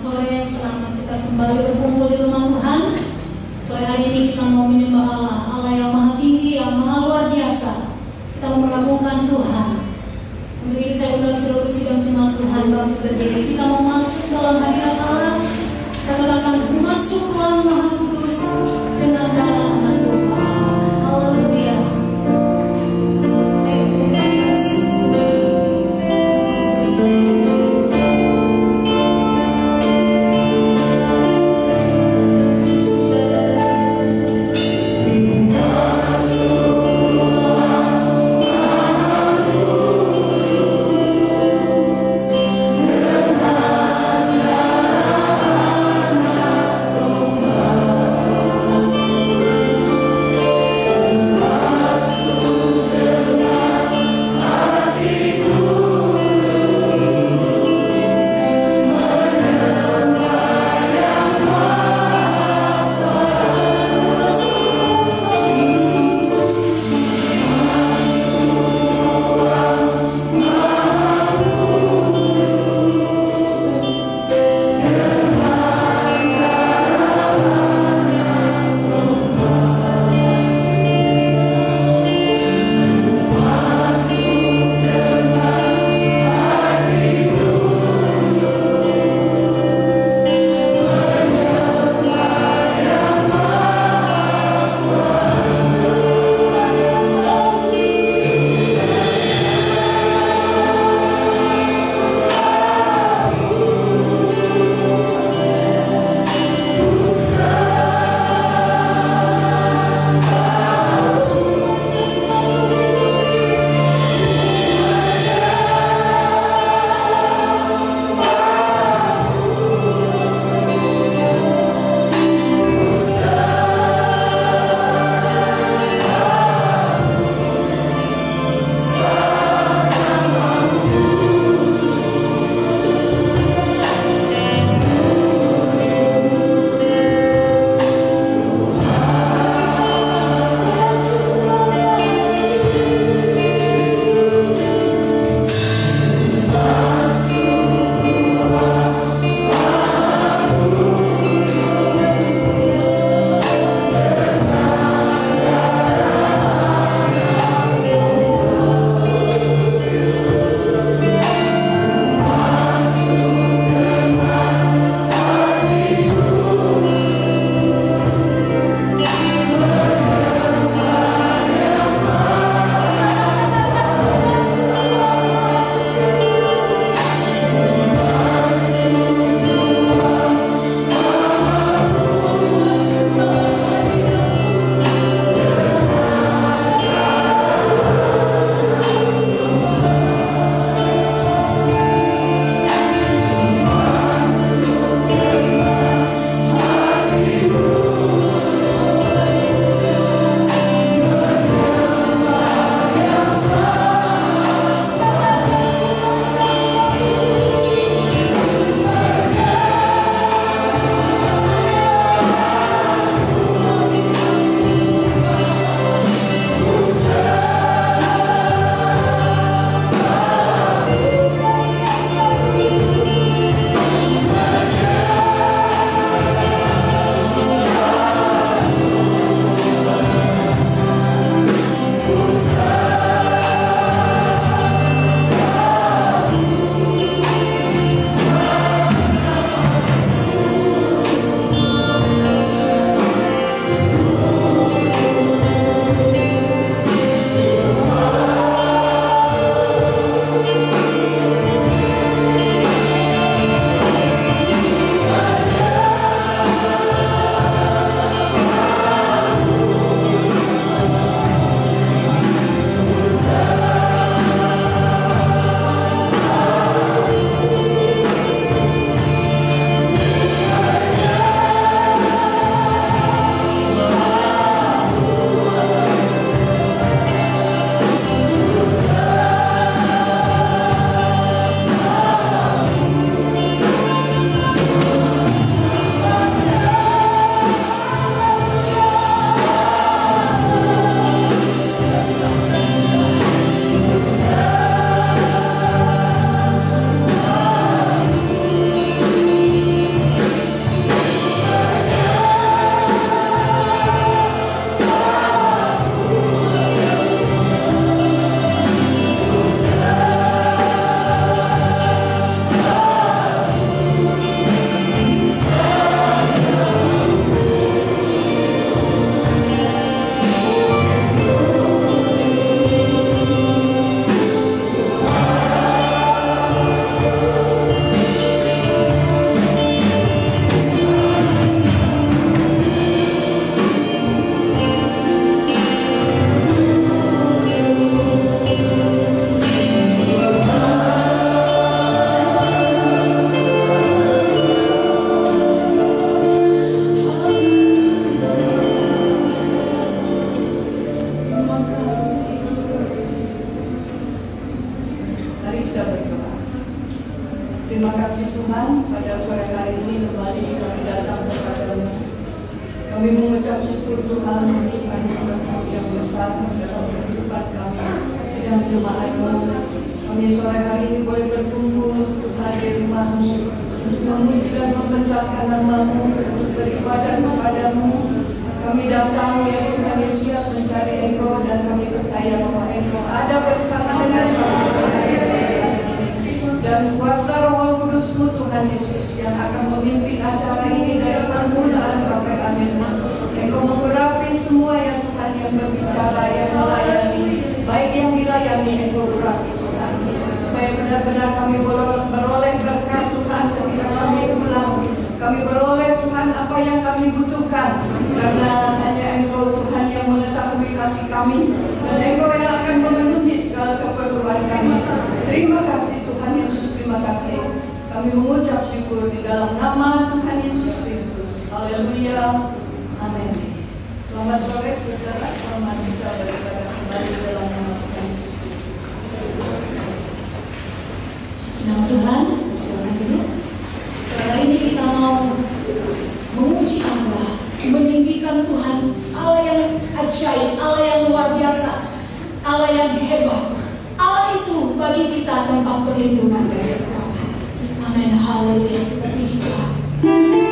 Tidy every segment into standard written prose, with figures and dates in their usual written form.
sore, selamat kita kembali berkumpul di rumah Tuhan. Sore hari ini kita mau menyembah Allah, Allah yang maha tinggi, yang maha luar biasa. Kita mau mengagungkan Tuhan. Untuk itu saya undang seluruh sidang jemaat Tuhan bangkit berdiri. Kita mau masuk dalam hadirat Allah. Kita katakan masuk ruang Maha Kudus dengan dalam doa. Haleluya. Tuhan memberikan berkat yang besar dalam kehidupan kami sedang jemaat-Mu. Kami sore hari ini boleh berkumpul Tuhan di rumah-Mu untuk memuji dan membesarkan nama-Mu, beribadah kepada-Mu. Kami datang ya Tuhan Yesus mencari Engkau dan kami percaya bahwa Engkau ada bersama dengan kami Tuhan Yesus. Dan kuasa Roh Kudus-Mu Tuhan Yesus yang akan memimpin acara ini dari permulaan sampai akhir. Engkau mengurapi semua ya Tuhan yang berbicara, yang melayani, baik yang dilayani Engkau urapi Tuhan, supaya benar-benar kami beroleh berkat Tuhan ketika kami pulang. Kami beroleh Tuhan apa yang kami butuhkan, karena hanya Engkau Tuhan yang mengetahui hati kami, dan Engkau yang akan memenuhi segala keperluan kami. Terima kasih Tuhan Yesus, terima kasih. Kami mengucap syukur di dalam nama Tuhan Yesus Kristus. Haleluya. Amin. Selamat sore saudara, selamat kita beribadah kembali dalam nama Tuhan Yesus Kristus. Nama Tuhan, silakan duduk. Setelah ini kita mau memuji Allah, meninggikan Tuhan, Allah yang ajaib, Allah yang luar biasa, Allah yang hebat. Allah itu bagi kita tempat perlindungan dari Allah. Amin. Haleluya. Kita puji Tuhan. Hallelujah.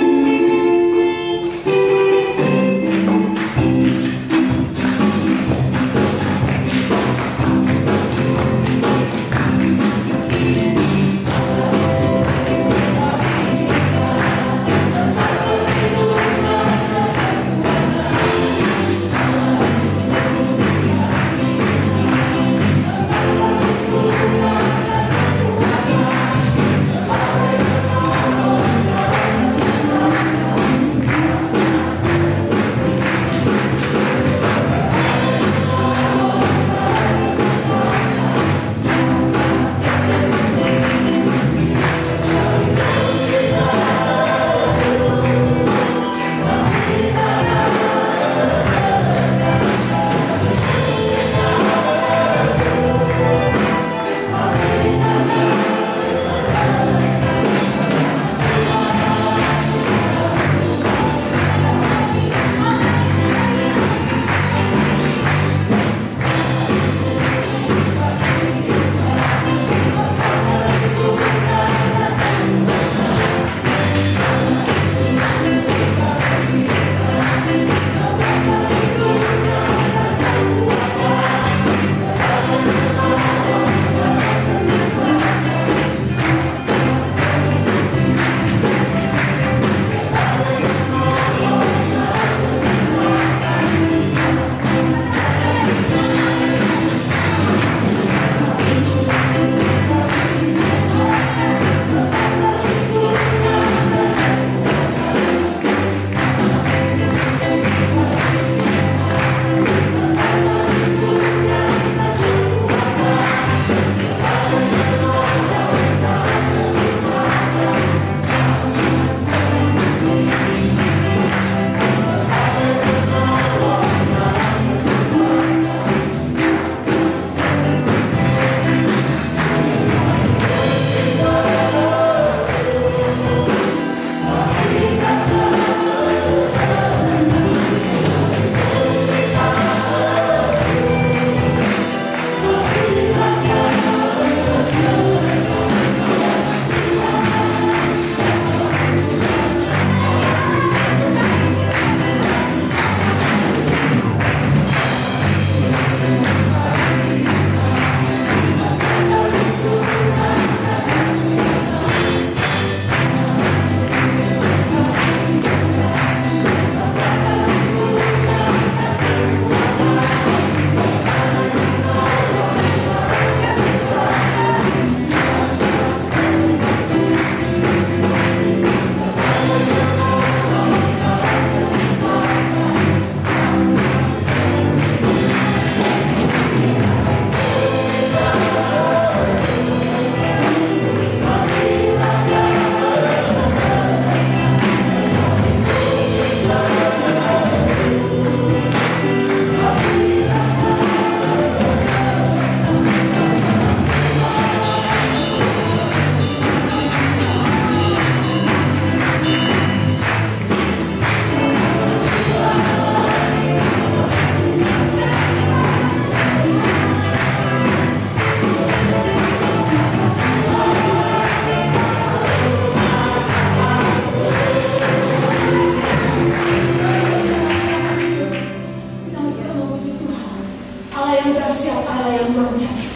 yang dahsyat, Allah yang luar biasa.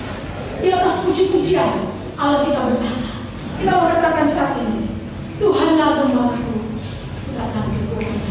Di atas puji-pujian Allah kita berkata, kita mengatakan saat ini, Tuhanlah gembalaku, datang kekuatan.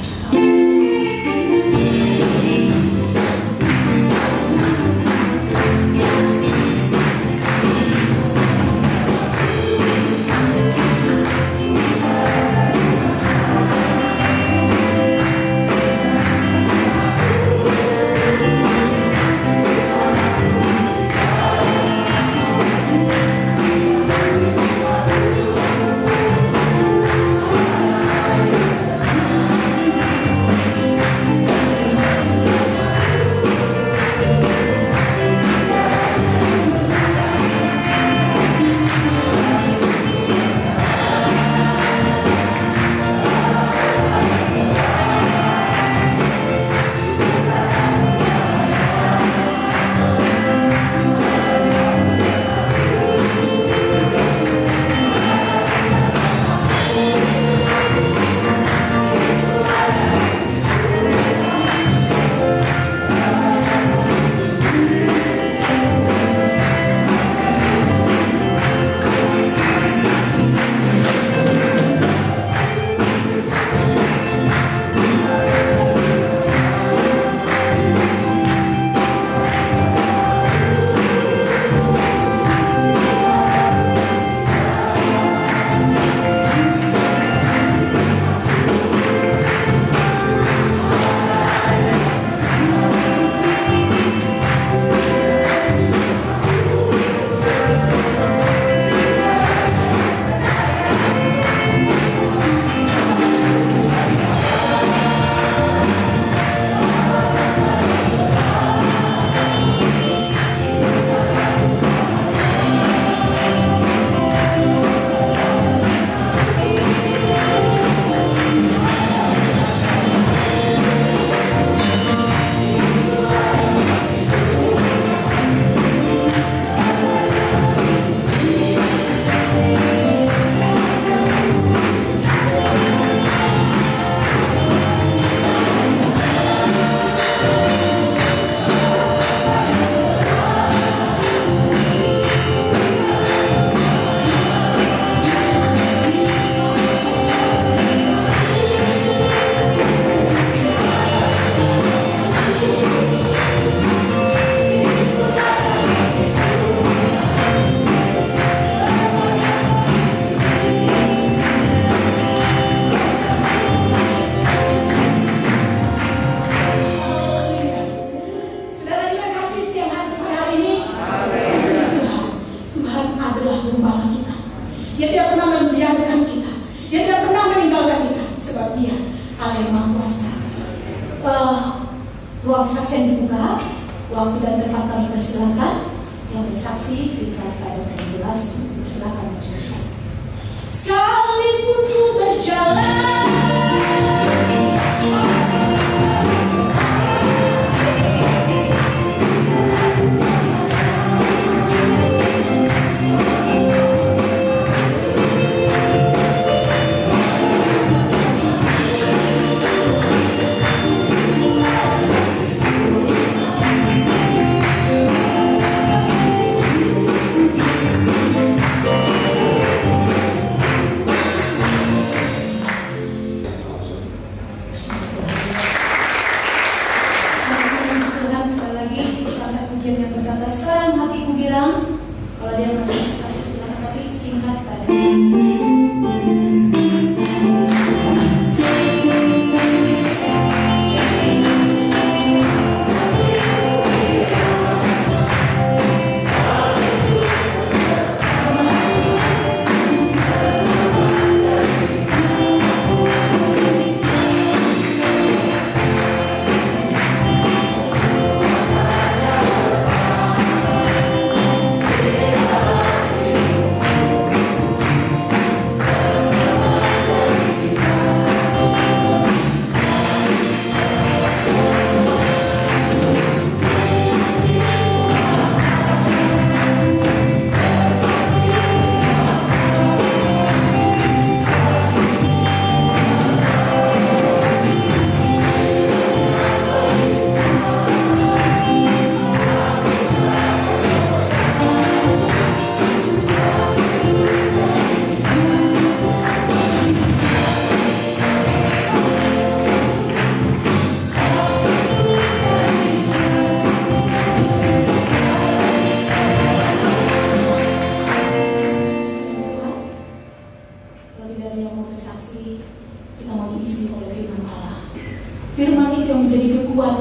Ruang kesaksian dibuka, waktu dan tempat kami persilakan. Yang bersaksi singkat padat dan jelas, persilakan bercerita. Sekalipun ku berjalan sekarang hatiku girang. Kalau dia masih saksi silakan, tapi singkat pada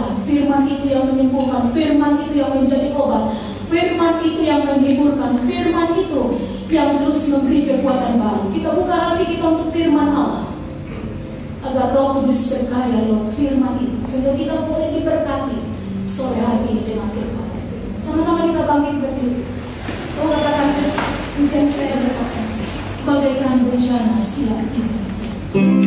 memudahkan, firman itu yang menyembuhkan, firman itu yang menjadi obat, firman itu yang menghiburkan, firman itu yang terus memberi kekuatan baru. Kita buka hati kita untuk firman Allah, agar Roh Kudus berkarya lewat firman itu, sehingga kita boleh diberkati sore hari ini dengan kekuatan firman. Sama-sama kita bangkit berdiri. Oh, katakan pujian saya berkata, bagaikan bencana siap tiba. Kita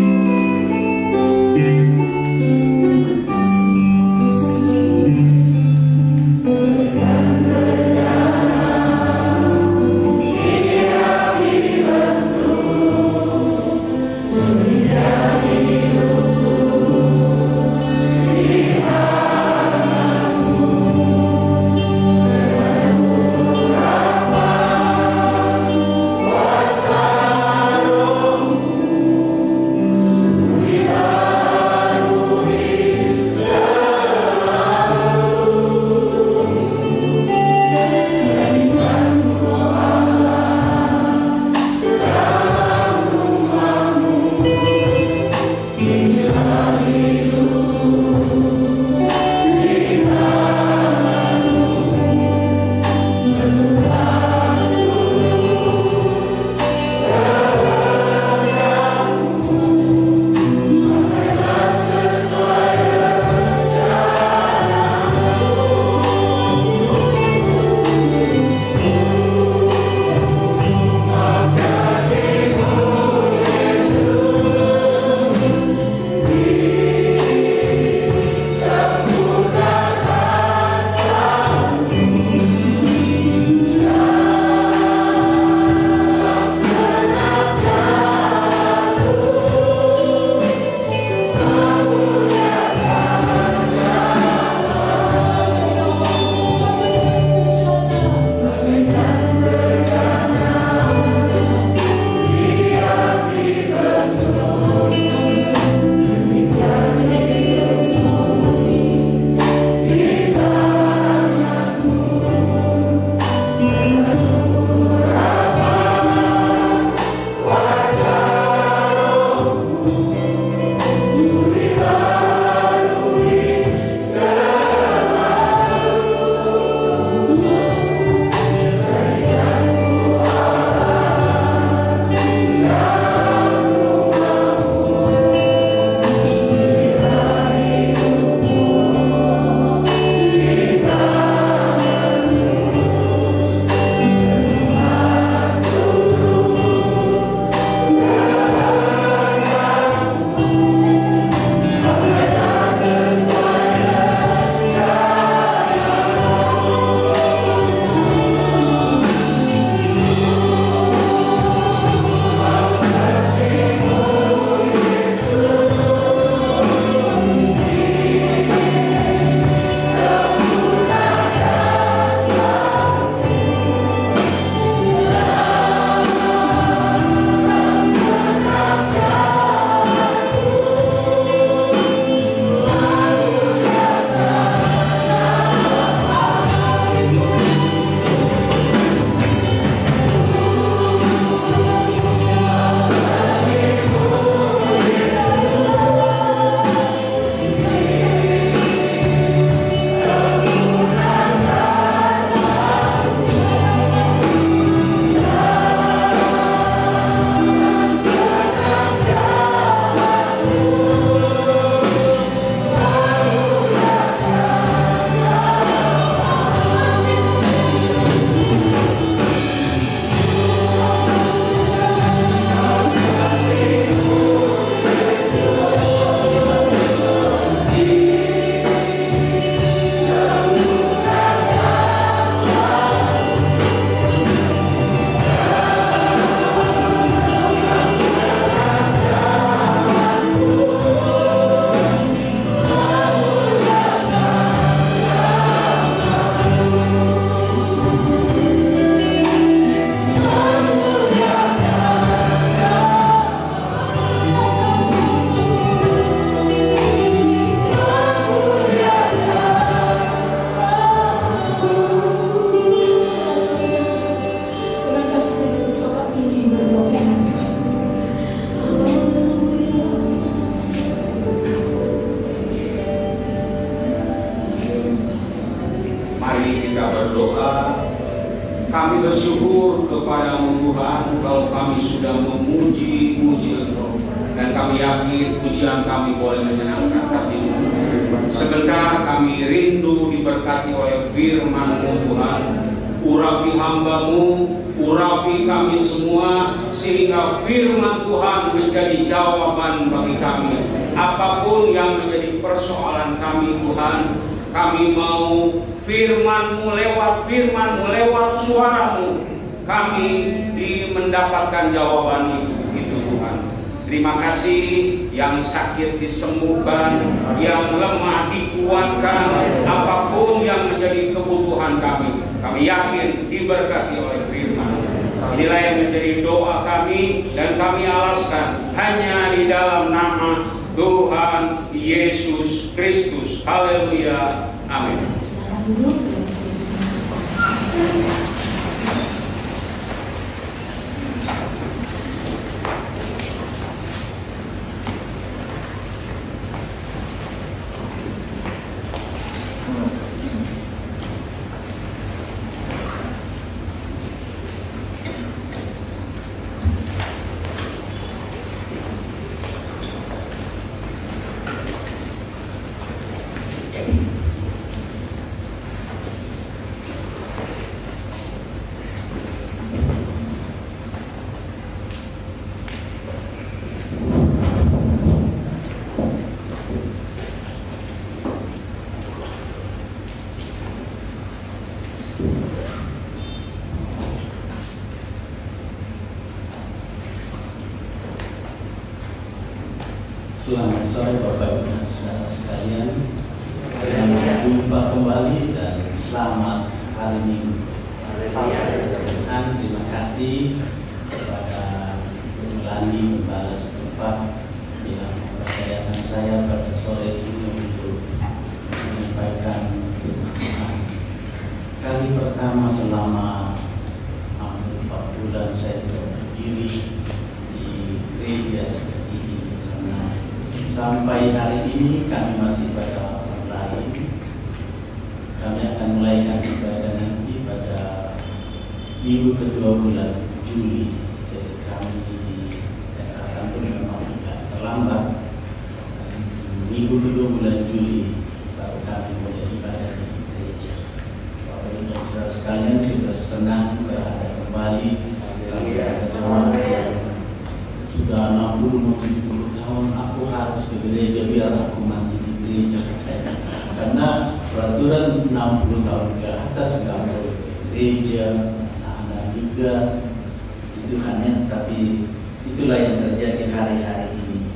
berdoa. Kami bersyukur kepadamu Tuhan kalau kami sudah memuji-muji Engkau, dan kami yakin pujian kami boleh menyenangkan hati-Mu. Sebentar kami rindu diberkati oleh firman-Mu Tuhan. Urapi hamba-Mu, urapi kami semua, sehingga firman Tuhan menjadi jawaban bagi kami. Apapun yang menjadi persoalan kami Tuhan, kami mau firman-Mu, lewat suara-Mu, kami mendapatkan jawaban itu Tuhan. Terima kasih, yang sakit disembuhkan, yang lemah dikuatkan, apapun yang menjadi kebutuhan kami yakin diberkati oleh firman. Inilah yang menjadi doa kami, dan kami alaskan hanya di dalam nama Tuhan Yesus Kristus. Haleluya. Amin. Silakan duduk dan Selamat sore Bapak Ibu dan Saudara sekalian. Selamat jumpa kembali dan selamat hari Minggu. Tuhan, terima kasih kepada Melani Membalas Tempat yang mempercayakan saya pada sore ini untuk menyampaikan firman Tuhan. Kali pertama selama hampir 4 bulan saya tidak berdiri di gereja seperti ini, karena sampai hari ini kami masih pada online. Kami akan mulai ibadah nanti pada minggu kedua bulan Juli. Jadi kami di daerah kantor memang agak terlambat. Minggu kedua bulan Juli baru kami mulai ibadah di gereja. Bapak Ibu dan Saudara sekalian, sudah senang berada kembali. Kami ada jemaat yang sudah 60-70 tahun. Aku harus ke gereja biar aku mati di gereja. Karena peraturan 60 tahun ke atas nggak boleh ke gereja, anak-anak juga itu hanya. Tapi itulah yang terjadi hari-hari ini.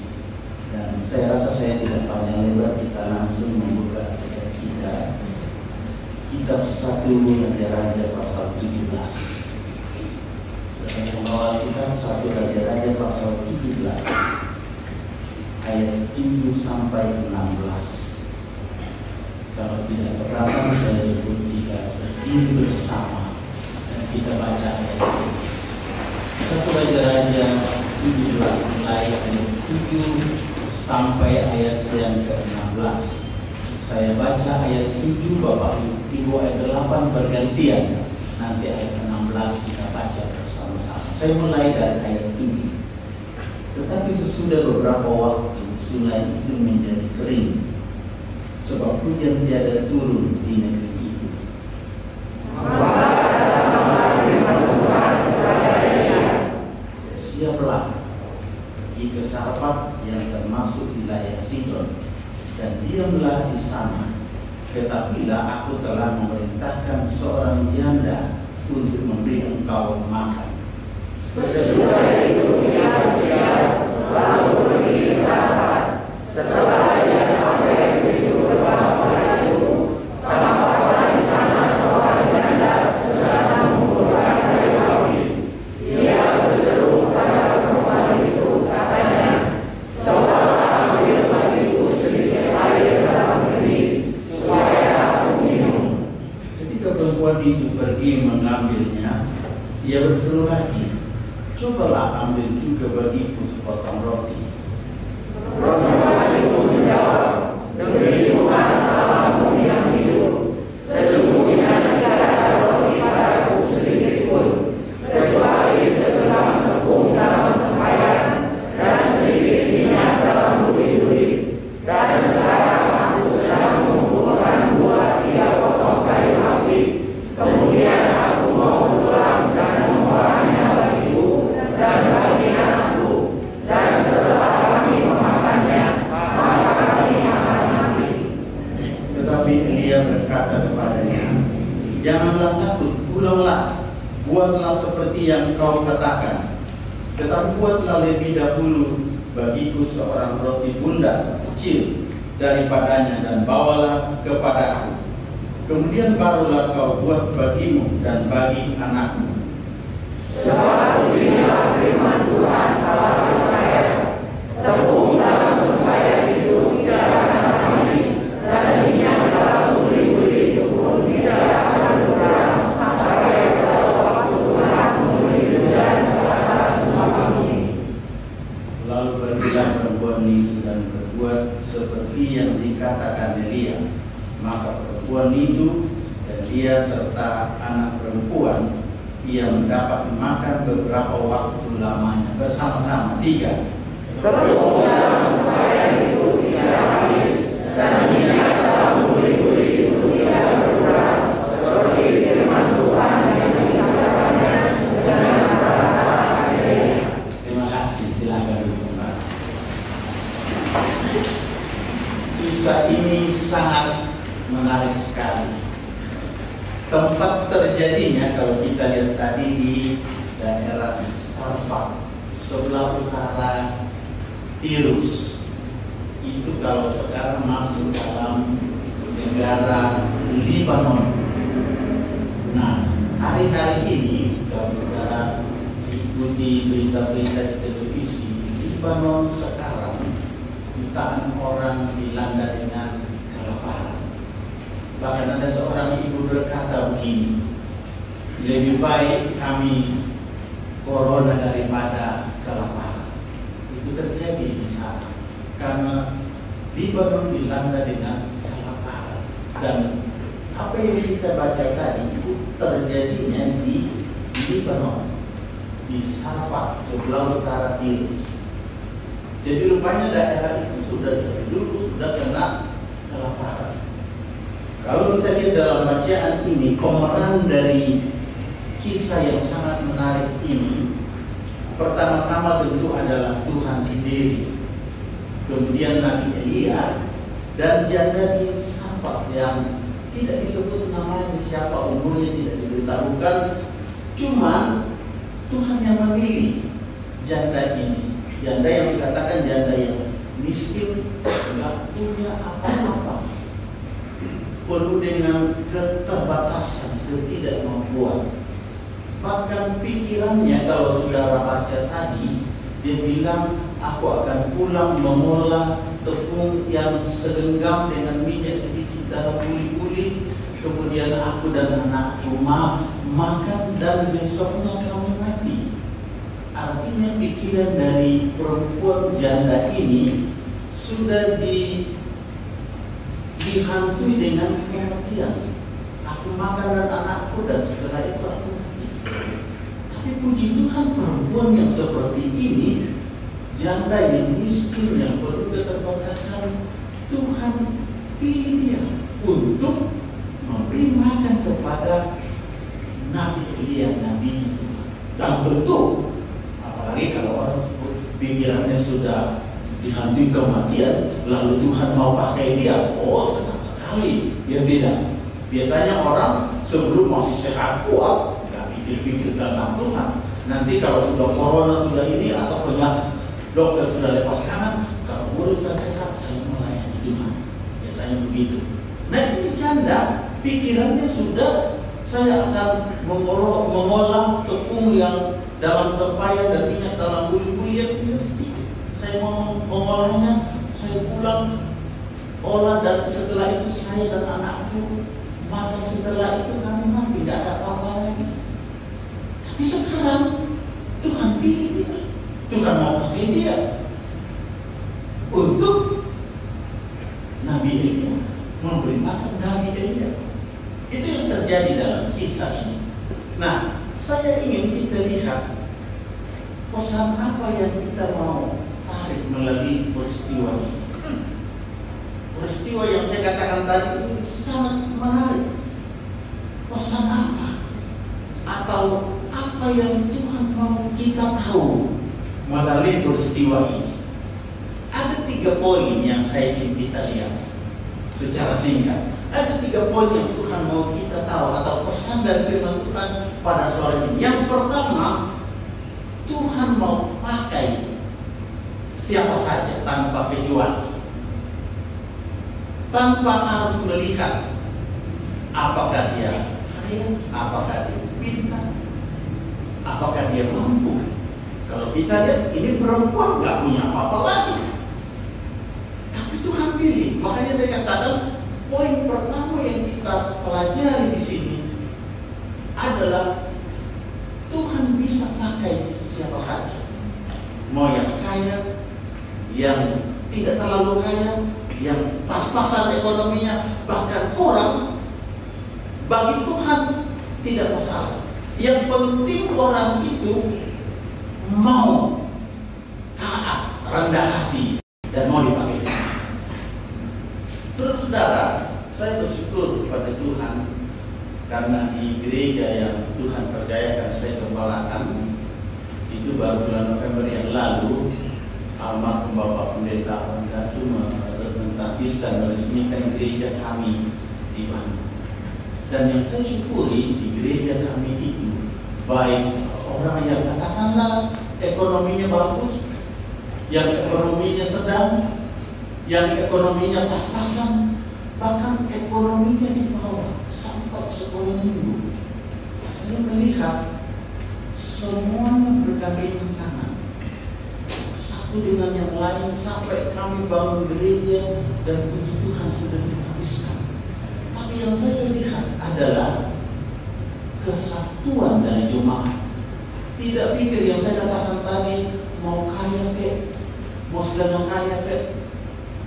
Dan saya rasa saya tidak panjang lebar, kita langsung membuka kita kitab 1 Raja-Raja pasal 17. Sudah membawa kitab 1 Raja-Raja pasal 17 ayat 7 sampai 16. Kalau tidak keberatan saya sebut kita berdiri bersama dan kita baca ayat ini. 1 Raja-Raja 17 mulai ayat 7 sampai ayat yang ke-16. Saya baca ayat 7, Bapak Ibu ayat 8 bergantian. Nanti ayat 16 kita baca bersama-sama. Saya mulai dari ayat 7. Tetapi sesudah beberapa waktu sungai itu menjadi kering, sebab hujan tiada turun di negeri itu. Siaplah pergi ke Sarfat yang termasuk wilayah Sidon, dan diamlah di sana. Ketahuilah aku telah memerintahkan seorang janda untuk memberi engkau makan. Sesudah itu ia bersiap lalu pergi ke Sarfat. Setelah ia sampai di beberapa hari itu, tampaklah di sana seorang janda sedang mengumpulkan kayu api. Ia berseru pada perempuan itu, katanya, cobalah ambil bagiku sedikit air dalam geni supaya aku minum. Ketika perempuan itu pergi mengambilnya, ia berseru lagi, cobalah ambil juga bagiku sepotong roti. Perempuan itu menjawab, demi Tuhan Allahmu yang hidup, sesungguhnya tidak ada berkata kepadanya, "Janganlah takut, pulanglah, buatlah seperti yang kau katakan. Tetapi buatlah lebih dahulu bagiku seorang roti bundar kecil daripadanya dan bawalah kepada aku. Kemudian barulah kau buat bagimu dan bagi anakmu." Sebab beginilah firman Tuhan Allah saya, tepung dalam tempayar itu tidak akan habis, dan minyak dalam buli-buli itu pun tidak akan kurang, sampai pada waktu Tuhan memberi hujan atas semua bumi. Lalu pergilah perempuan itu dan berbuat seperti yang dikatakan Elia. Maka perempuan itu dan dia serta anak perempuan ia mendapat makan beberapa waktu lamanya bersama-sama. 3. Tepung dalam tempayar itu tidak habis, dan minyak dalam buli-buli itu tidak berkurang, seperti firman Tuhan yang dikatakannya dengan kata-kata Elia. Terima kasih, silakan Pak. Kisah ini sangat menarik sekali. Tempat terjadinya kalau kita lihat tadi di daerah Sarfat, sebelah utara Tirus. Itu kalau sekarang masuk dalam negara Libanon. Nah, hari-hari ini kalau saudara ikuti berita-berita di televisi, Libanon sekarang jutaan orang dilanda dengan kelaparan. Bahkan ada seorang ibu berkata begini, "Lebih baik kami corona daripada kelaparan." Itu terjadi di sana karena Libanon dilanda dengan kelaparan. Dan apa yang kita baca tadi itu terjadinya di Libanon, di Sarfat, sebelah utara Tirus. Jadi rupanya daerah itu sudah dulu sudah kena kelaparan. Kalau kita lihat dalam bacaan ini, pemeran dari kisah yang sangat menarik ini, pertama-tama tentu adalah Tuhan sendiri, kemudian Nabi Elia, dan janda di Sarfat yang tidak disebut namanya siapa, umurnya tidak diberitahukan, cuman Tuhan yang memilih janda ini, janda yang dikatakan janda yang miskin, tidak punya apa-apa, penuh dengan keterbatasan, ketidakmampuan. Bahkan pikirannya kalau saudara baca tadi, dia bilang, "Aku akan pulang mengolah tepung yang segenggam dengan minyak sedikit dalam buli-buli, kemudian aku dan anakku makan dan besoknya kami mati." Artinya pikiran dari perempuan janda ini sudah dihantui dengan kematian. Aku makan dan anakku dan setelah itu aku mati. Tapi puji Tuhan, perempuan yang seperti ini, janda yang miskin, yang perlu keterbatasan, Tuhan pilih dia untuk memberi makan kepada Nabi Elia, Nabi Tuhan. Dan tentu, apalagi kalau orang pikirannya sudah dihantui kematian, lalu Tuhan mau pakai dia, oh senang sekali. Ya tidak. Biasanya orang sebelum masih sehat kuat, nggak pikir-pikir tentang Tuhan. Nanti kalau sudah corona sudah ini atau penyakit dokter sudah lepas kanan, kalau urusan sehat saya melayani Tuhan. Biasanya begitu. Nah ini janda, pikirannya sudah, saya akan mengolah tepung yang dalam tempayan dan minyak dalam buli-buli yang tidak sedikit. Saya mau mengolahnya, saya pulang olah, dan setelah itu saya dan anakku makan, setelah itu kami mati, tidak ada apa-apa lagi. Tapi sekarang Tuhan pilih dia, Tuhan mau pakai dia untuk Nabi Elia, memberi makan Nabi Elia. Itu yang terjadi dalam kisah ini. Nah, saya ingin kita lihat pesan apa yang kita mau tarik melalui peristiwa ini. Peristiwa yang saya katakan tadi ini sangat menarik. Pesan apa? Atau apa yang Tuhan mau kita tahu melalui peristiwa ini? Ada 3 poin yang saya ingin kita lihat secara singkat. Ada 3 poin yang Tuhan mau kita tahu atau pesan dari firman Tuhan pada sore ini. Yang pertama, Tuhan mau pakai siapa saja tanpa kecuali, tanpa harus melihat apakah dia kaya, apakah dia pintar, apakah dia mampu. Kalau kita lihat ini perempuan nggak punya apa-apa lagi, tapi Tuhan pilih. Makanya saya katakan poin pertama yang kita pelajari di sini adalah Tuhan bisa pakai siapa saja, mau yang kaya, yang tidak terlalu kaya, yang pas-pasan ekonominya, bahkan kurang. Bagi Tuhan tidak masalah. Yang penting orang itu mau taat, rendah hati, dan mau dipakai Tuhan. Saudara, saya bersyukur kepada Tuhan karena di gereja yang Tuhan percayakan saya gembalakan, itu baru bulan November yang lalu almarhum Bapak Pendeta Ondatu mentahbiskan meresmikan gereja kami di Bandung. Dan yang saya syukuri di gereja kami itu, baik orang yang katakanlah ekonominya bagus, yang ekonominya sedang, yang ekonominya pas-pasan, bahkan ekonominya di bawah sampai sekolah minggu. Saya melihat semuanya bergandengan tangan, satu dengan yang lain, sampai kami bangun gereja dan puji Tuhan sudah dihabiskan. Tapi yang saya lihat adalah kesatuan dari jemaat. Tidak pikir yang saya katakan tadi, mau kaya kek, mau sedang kaya kek,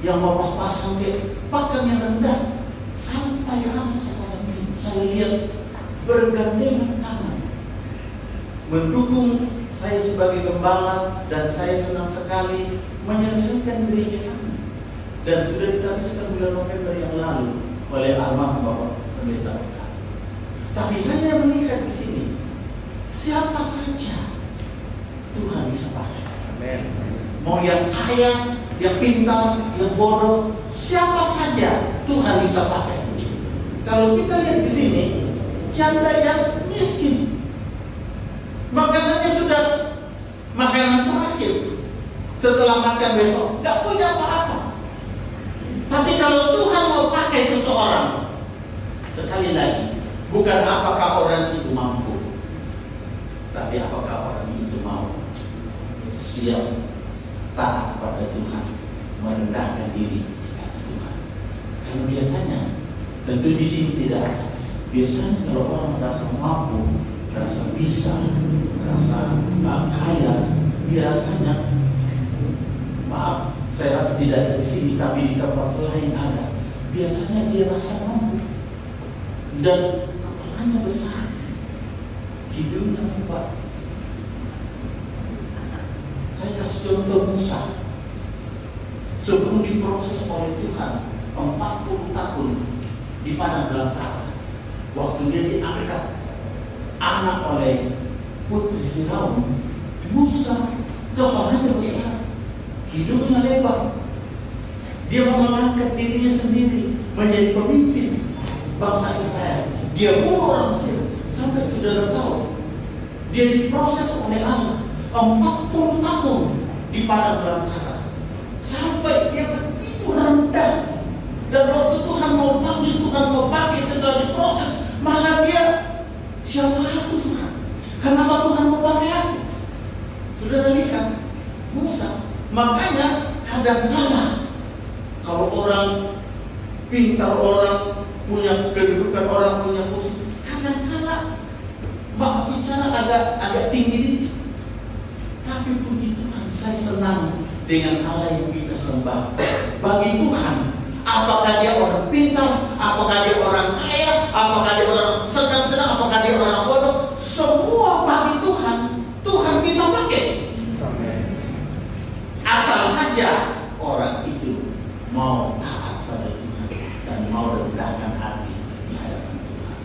yang mau pas-pasan kek, bahkan yang rendah, sampai anak sekolah ini saya lihat bergandengan tangan mendukung saya sebagai gembala, dan saya senang sekali menyelesaikan gereja kami. Dan sudah dihabiskan bulan November yang lalu oleh almarhum Bapak Pendeta. Tapi saya melihat di sini siapa saja Tuhan bisa pakai. Amen. Mau yang kaya, yang pintar, yang bodoh, siapa saja Tuhan bisa pakai. Kalau kita lihat di sini, janda yang miskin, makanannya sudah makanan terakhir, setelah makan besok nggak punya apa-apa. Tapi kalau Tuhan mau pakai seseorang, sekali lagi, bukan apakah orang itu mampu, tapi apakah orang itu mau siap taat pada Tuhan, merendahkan diri di kata Tuhan. Karena biasanya, tentu di sini tidak ada. Biasanya kalau orang merasa mampu, merasa bisa, merasa kaya, biasanya, maaf, saya rasa tidak ada di sini, tapi di tempat lain ada. Biasanya dia rasa mampu dan kepalanya besar, hidungnya lebar. Saya kasih contoh Musa. Sebelum diproses oleh Tuhan 40 tahun di padang belantara, waktu dia diangkat anak oleh putri Firaun, Musa kepalanya besar, hidungnya lebar. Dia mau mengangkat dirinya sendiri menjadi pemimpin bangsa Israel. Dia bunuh orang Mesir. Sampai saudara tahu, dia diproses oleh Allah 40 tahun di padang belantara, sampai dia begitu rendah. Dan waktu Tuhan mau pakai setelah diproses, malah dia, siapa aku Tuhan? Kenapa Tuhan mau pakai aku? Saudara lihat Musa. Makanya kadang-kadang kalau orang pintar, orang punya kedudukan, orang punya posisi, kadang-kadang maaf bicara agak tinggi. Tapi puji Tuhan, saya senang dengan Allah yang kita sembah. Bagi Tuhan, apakah dia orang pintar, apakah dia orang kaya, apakah dia orang sedang-sedang, apakah dia orang bodoh, semua bagi Tuhan, Tuhan bisa pakai. Asal saja orang itu mau taat pada Tuhan dan mau rendahkan hati di hadapan Tuhan.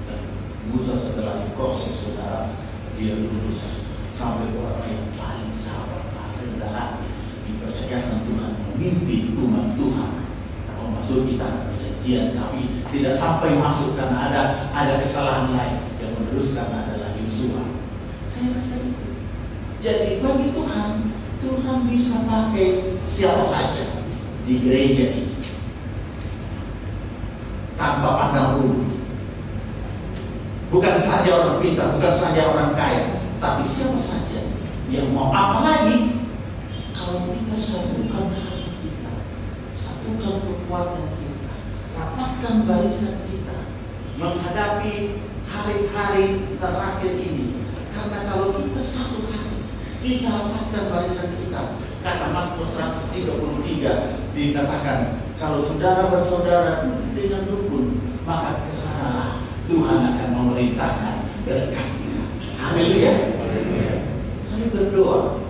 Dan Musa setelah diproses, saudara, dia lulus sampai orang yang paling sabar, paling rendah hati, dipercayakan Tuhan memimpin umat Tuhan memasuki tanah perjanjian tidak sampai masuk karena ada kesalahan lain. Yang meneruskan adalah Yosua. Saya rasa itu. Jadi bagi Tuhan bisa pakai siapa saja di gereja ini tanpa pandang bulu. Bukan saja orang pintar, bukan saja orang kaya, tapi siapa saja yang mau. Apalagi kalau kita satukan hati kita, satukan kekuatan kita, rapatkan barisan kita menghadapi hari-hari terakhir ini. Karena kalau kita satu hati, kita rapatkan barisan kita. Kata Mazmur 133 dikatakan, kalau saudara bersaudara dengan rukun, maka kesanalah Tuhan akan memerintahkan berkat-Nya. Haleluya. Saya berdoa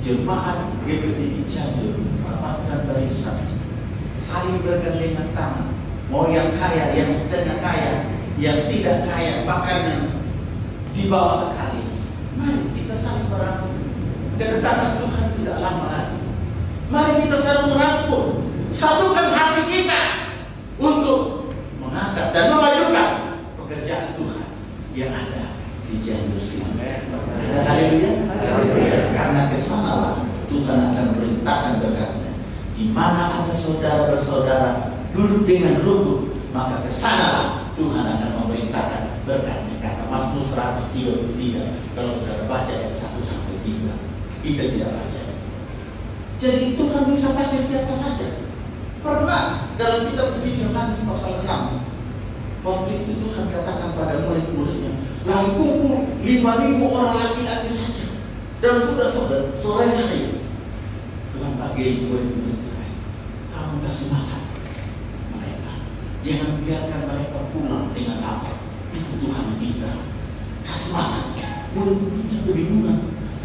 jemaat GPDI Cianjur rapatkan barisan, saling bergandengan tangan. Mau yang kaya, yang setengah kaya, yang tidak kaya, bahkan yang di bawah sekali. Mari kita saling merangkul. Kedatangan Tuhan tidak lama lagi. Mari kita saling merangkul, satukan hati kita untuk mengangkat dan memajukan pekerjaan Tuhan yang ada di Cianjur sini. Haleluya. Karena kesanalah Tuhan akan merintahkan berkat-Nya. Di mana ada saudara bersaudara duduk dengan rukun, maka kesanalah Tuhan akan memerintahkan berkat-Nya. Kata Mazmur 133. Kalau saudara baca ayat 1-3, kita tidak baca. Jadi Tuhan bisa pakai siapa saja. Pernah dalam kitab Yohanes pasal 6, waktu itu Tuhan katakan pada murid-muridnya, lalu kumpul 5.000 orang laki-laki saja. Dan sudah sore hari Tuhan pakai murid-murid lain, kamu kasih makan mereka. Jangan biarkan mereka pulang dengan apa. Itu Tuhan kita. Kasih makan. Murid-muridnya kebingungan.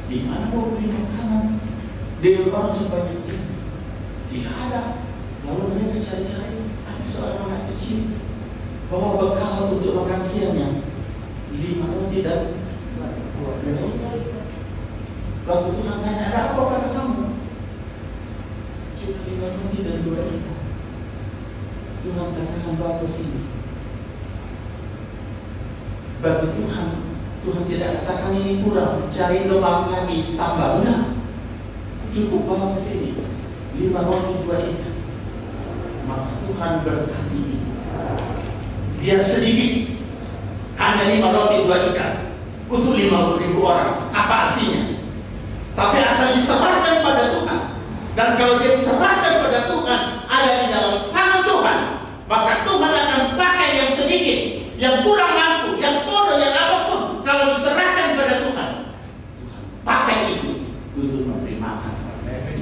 Di mana mau beli makanan dengan orang sebanyak ini? Tidak ada. Lalu mereka cari-cari, ada seorang anak kecil bawa bekal untuk makan siangnya 5 roti dan 2 ikan. Lalu Tuhan tanya, ada apa pada kamu? Cuma 5 roti dan 2 ikan. Tuhan katakan, bawa ke sini. Bagi Tuhan tidak katakan ini kurang, cari lubang lagi, tambahnya. Cukup bawa ke sini 5 roti 2 ikan. Maka Tuhan berkati itu. Biar sedikit, hanya 5 roti 2 ikan untuk 50.000 orang. Apa artinya? Tapi asal diserahkan pada Tuhan. Dan kalau dia diserahkan pada Tuhan, ada di dalam tangan Tuhan, maka Tuhan akan pakai yang sedikit, yang kurang mampu, yang bodoh, yang apapun. Kalau diserahkan pada Tuhan, Tuhan pakai itu untuk memberi makan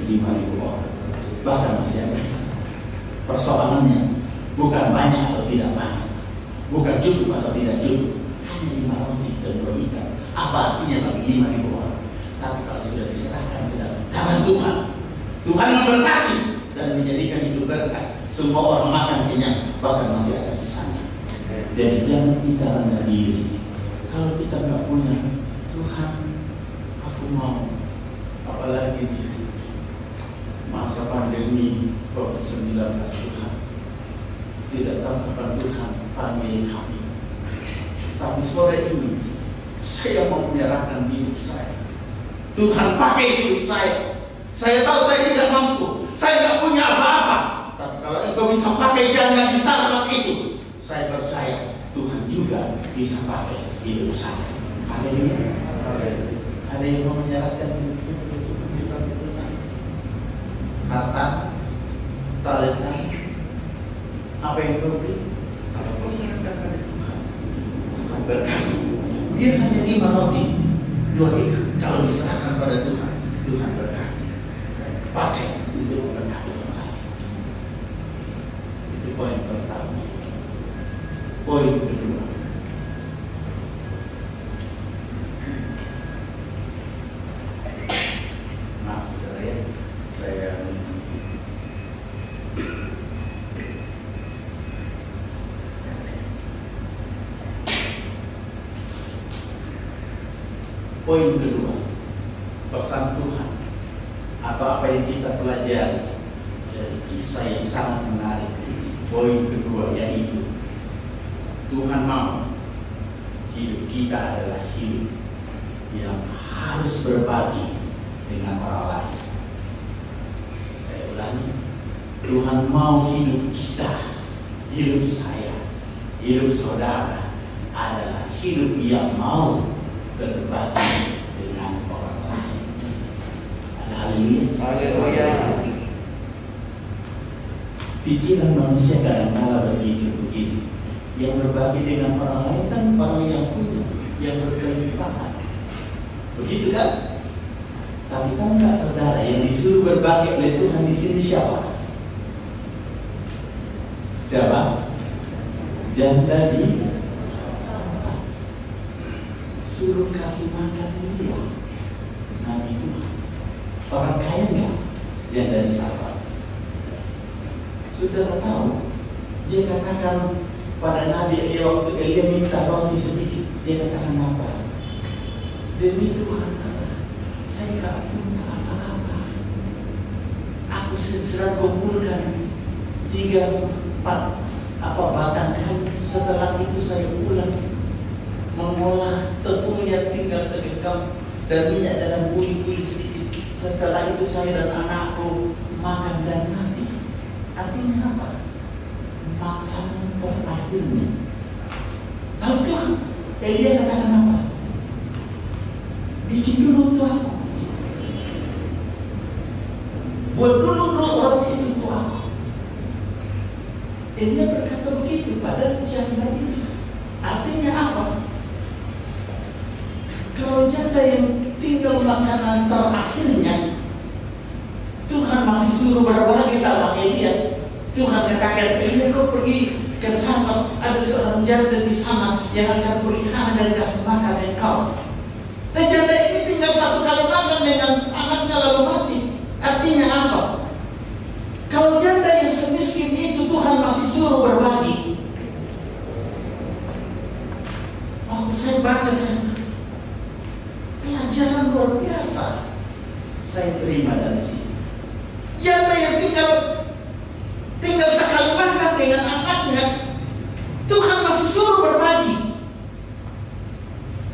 5.000 orang. Bahkan masih ada. Persoalannya bukan banyak atau tidak banyak, bukan cukup atau tidak cukup, hanya 5 roti dan 2 ikan. Apa artinya bagi 5.000 orang? Tapi kalau sudah diserahkan ke dalam tangan Tuhan, Tuhan memberkati dan menjadikan itu berkat. Semua orang makan kenyang, bahkan masih ada sisanya. Jadi jangan kita rendah diri. Kalau kita nggak punya, Tuhan, aku mau. Apalagi di masa pandemi COVID-19, Tuhan tidak tahu kapan Tuhan panggil kami. Tapi sore ini saya mau menyerahkan hidup saya. Tuhan pakai hidup saya. Saya tahu saya tidak mampu, saya tidak punya apa-apa. Tapi kalau Engkau bisa pakai jangan besar itu, saya percaya Tuhan juga bisa pakai hidup saya. Haleluya. Ada yang mau menyerahkan hidup Tuhan? Harta, talenta, apa yang kau beri? Kalau kau serahkan pada Tuhan, Tuhan berkati. Biar hanya 5 roti 2 ikan. Kalau diserahkan pada Tuhan, Tuhan berkati. Pakai untuk memberkati orang lain. Itu poin pertama. Poin kedua, maaf saudara ya, saya poin kedua, pesan Tuhan atau apa yang kita pelajari dari kisah yang sangat menarik ini. Poin kedua yaitu Tuhan mau hidup kita adalah hidup yang harus berbagi dengan orang lain. Saya ulangi, Tuhan mau hidup kita, hidup saya, hidup saudara adalah hidup yang mau berbagi dengan orang lain. Ada haleluya. Pikiran manusia kadang-kala berpikir begini, yang berbagi dengan orang lain kan orang yang punya, yang berkelimpahan. Begitu kan? Tapi tahu nggak saudara, yang disuruh berbagi oleh Tuhan di sini siapa? Siapa? Janda di suruh kasih makan dia. Nabi Tuhan. Orang kaya nggak? Janda di Sarfat. Saudara tahu, dia katakan pada Nabi dia waktu Elia minta roti sedikit, dia katakan apa? Demi Tuhan, saya nggak punya apa-apa. Aku sedang kumpulkan 3-4 batang kayu. Setelah itu saya pulang mengolah tepung yang tinggal segenggam dan minyak dalam buli-buli sedikit. Setelah itu saya dan anakku makan dan mati. Artinya apa? Makanan terakhirnya. Lalu Tuhan, Elia katakan apa? Bikin dulu untuk aku. Buat dulu roti itu untuk aku. Elia berkata begitu pada janda ini. Artinya apa? Kalau janda yang tinggal makanan terakhirnya, Tuhan masih suruh berbagi sama Elia. Tuhan katakan, Elia kau pergi ke sana, ada seorang janda di sana yang akan berikan dan kasih makan engkau. Dan janda ini tinggal 1 kali makan dengan anaknya lalu mati. Artinya apa? Kalau janda yang semiskin itu Tuhan masih suruh berbagi. Waktu saya baca pelajaran luar biasa saya terima dari sini. Janda yang tinggal sekali makan dengan anaknya, Tuhan masih suruh berbagi.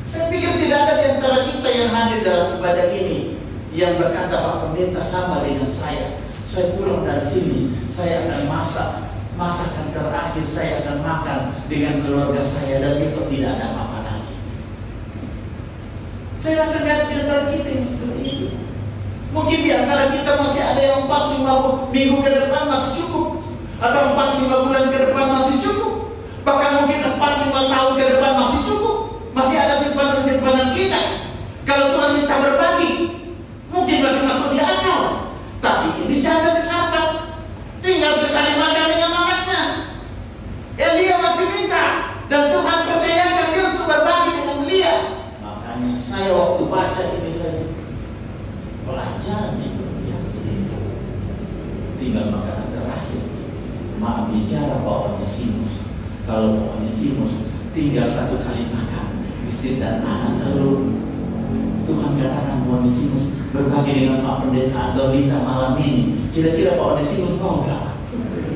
Saya pikir tidak ada di antara kita yang hadir dalam ibadah ini yang berkata, Pak Pendeta sama dengan saya. Saya pulang dari sini, saya akan masakan terakhir saya akan makan dengan keluarga saya dan besok tidak ada apa-apa lagi. Saya rasa di antara kita yang seperti itu. Mungkin di antara kita masih ada yang 4-5 minggu ke depan masih cukup, atau 4-5 bulan ke depan masih cukup, bahkan mungkin 4-5 tahun ke depan masih cukup. Masih ada simpanan-simpanan kita. Kalau Tuhan minta berbagi, mungkin masih masuk di akal. Tapi ini janda di Sarfat, tinggal sekali makan dengan anaknya. Elia masih minta, dan Tuhan percayakan dia untuk berbagi dengan dia. Makanya saya waktu baca ini saya pelajaran yang berbiasa. Tinggal makanan terakhir. Maaf bicara Pak Onesimus. Kalau Pak Onesimus tinggal 1 kali makan, istri dan anak, lalu Tuhan katakan Pak Onesimus berbagi dengan Pak Pendeta atau Lita malam ini, kira-kira Pak Onesimus mau nggak?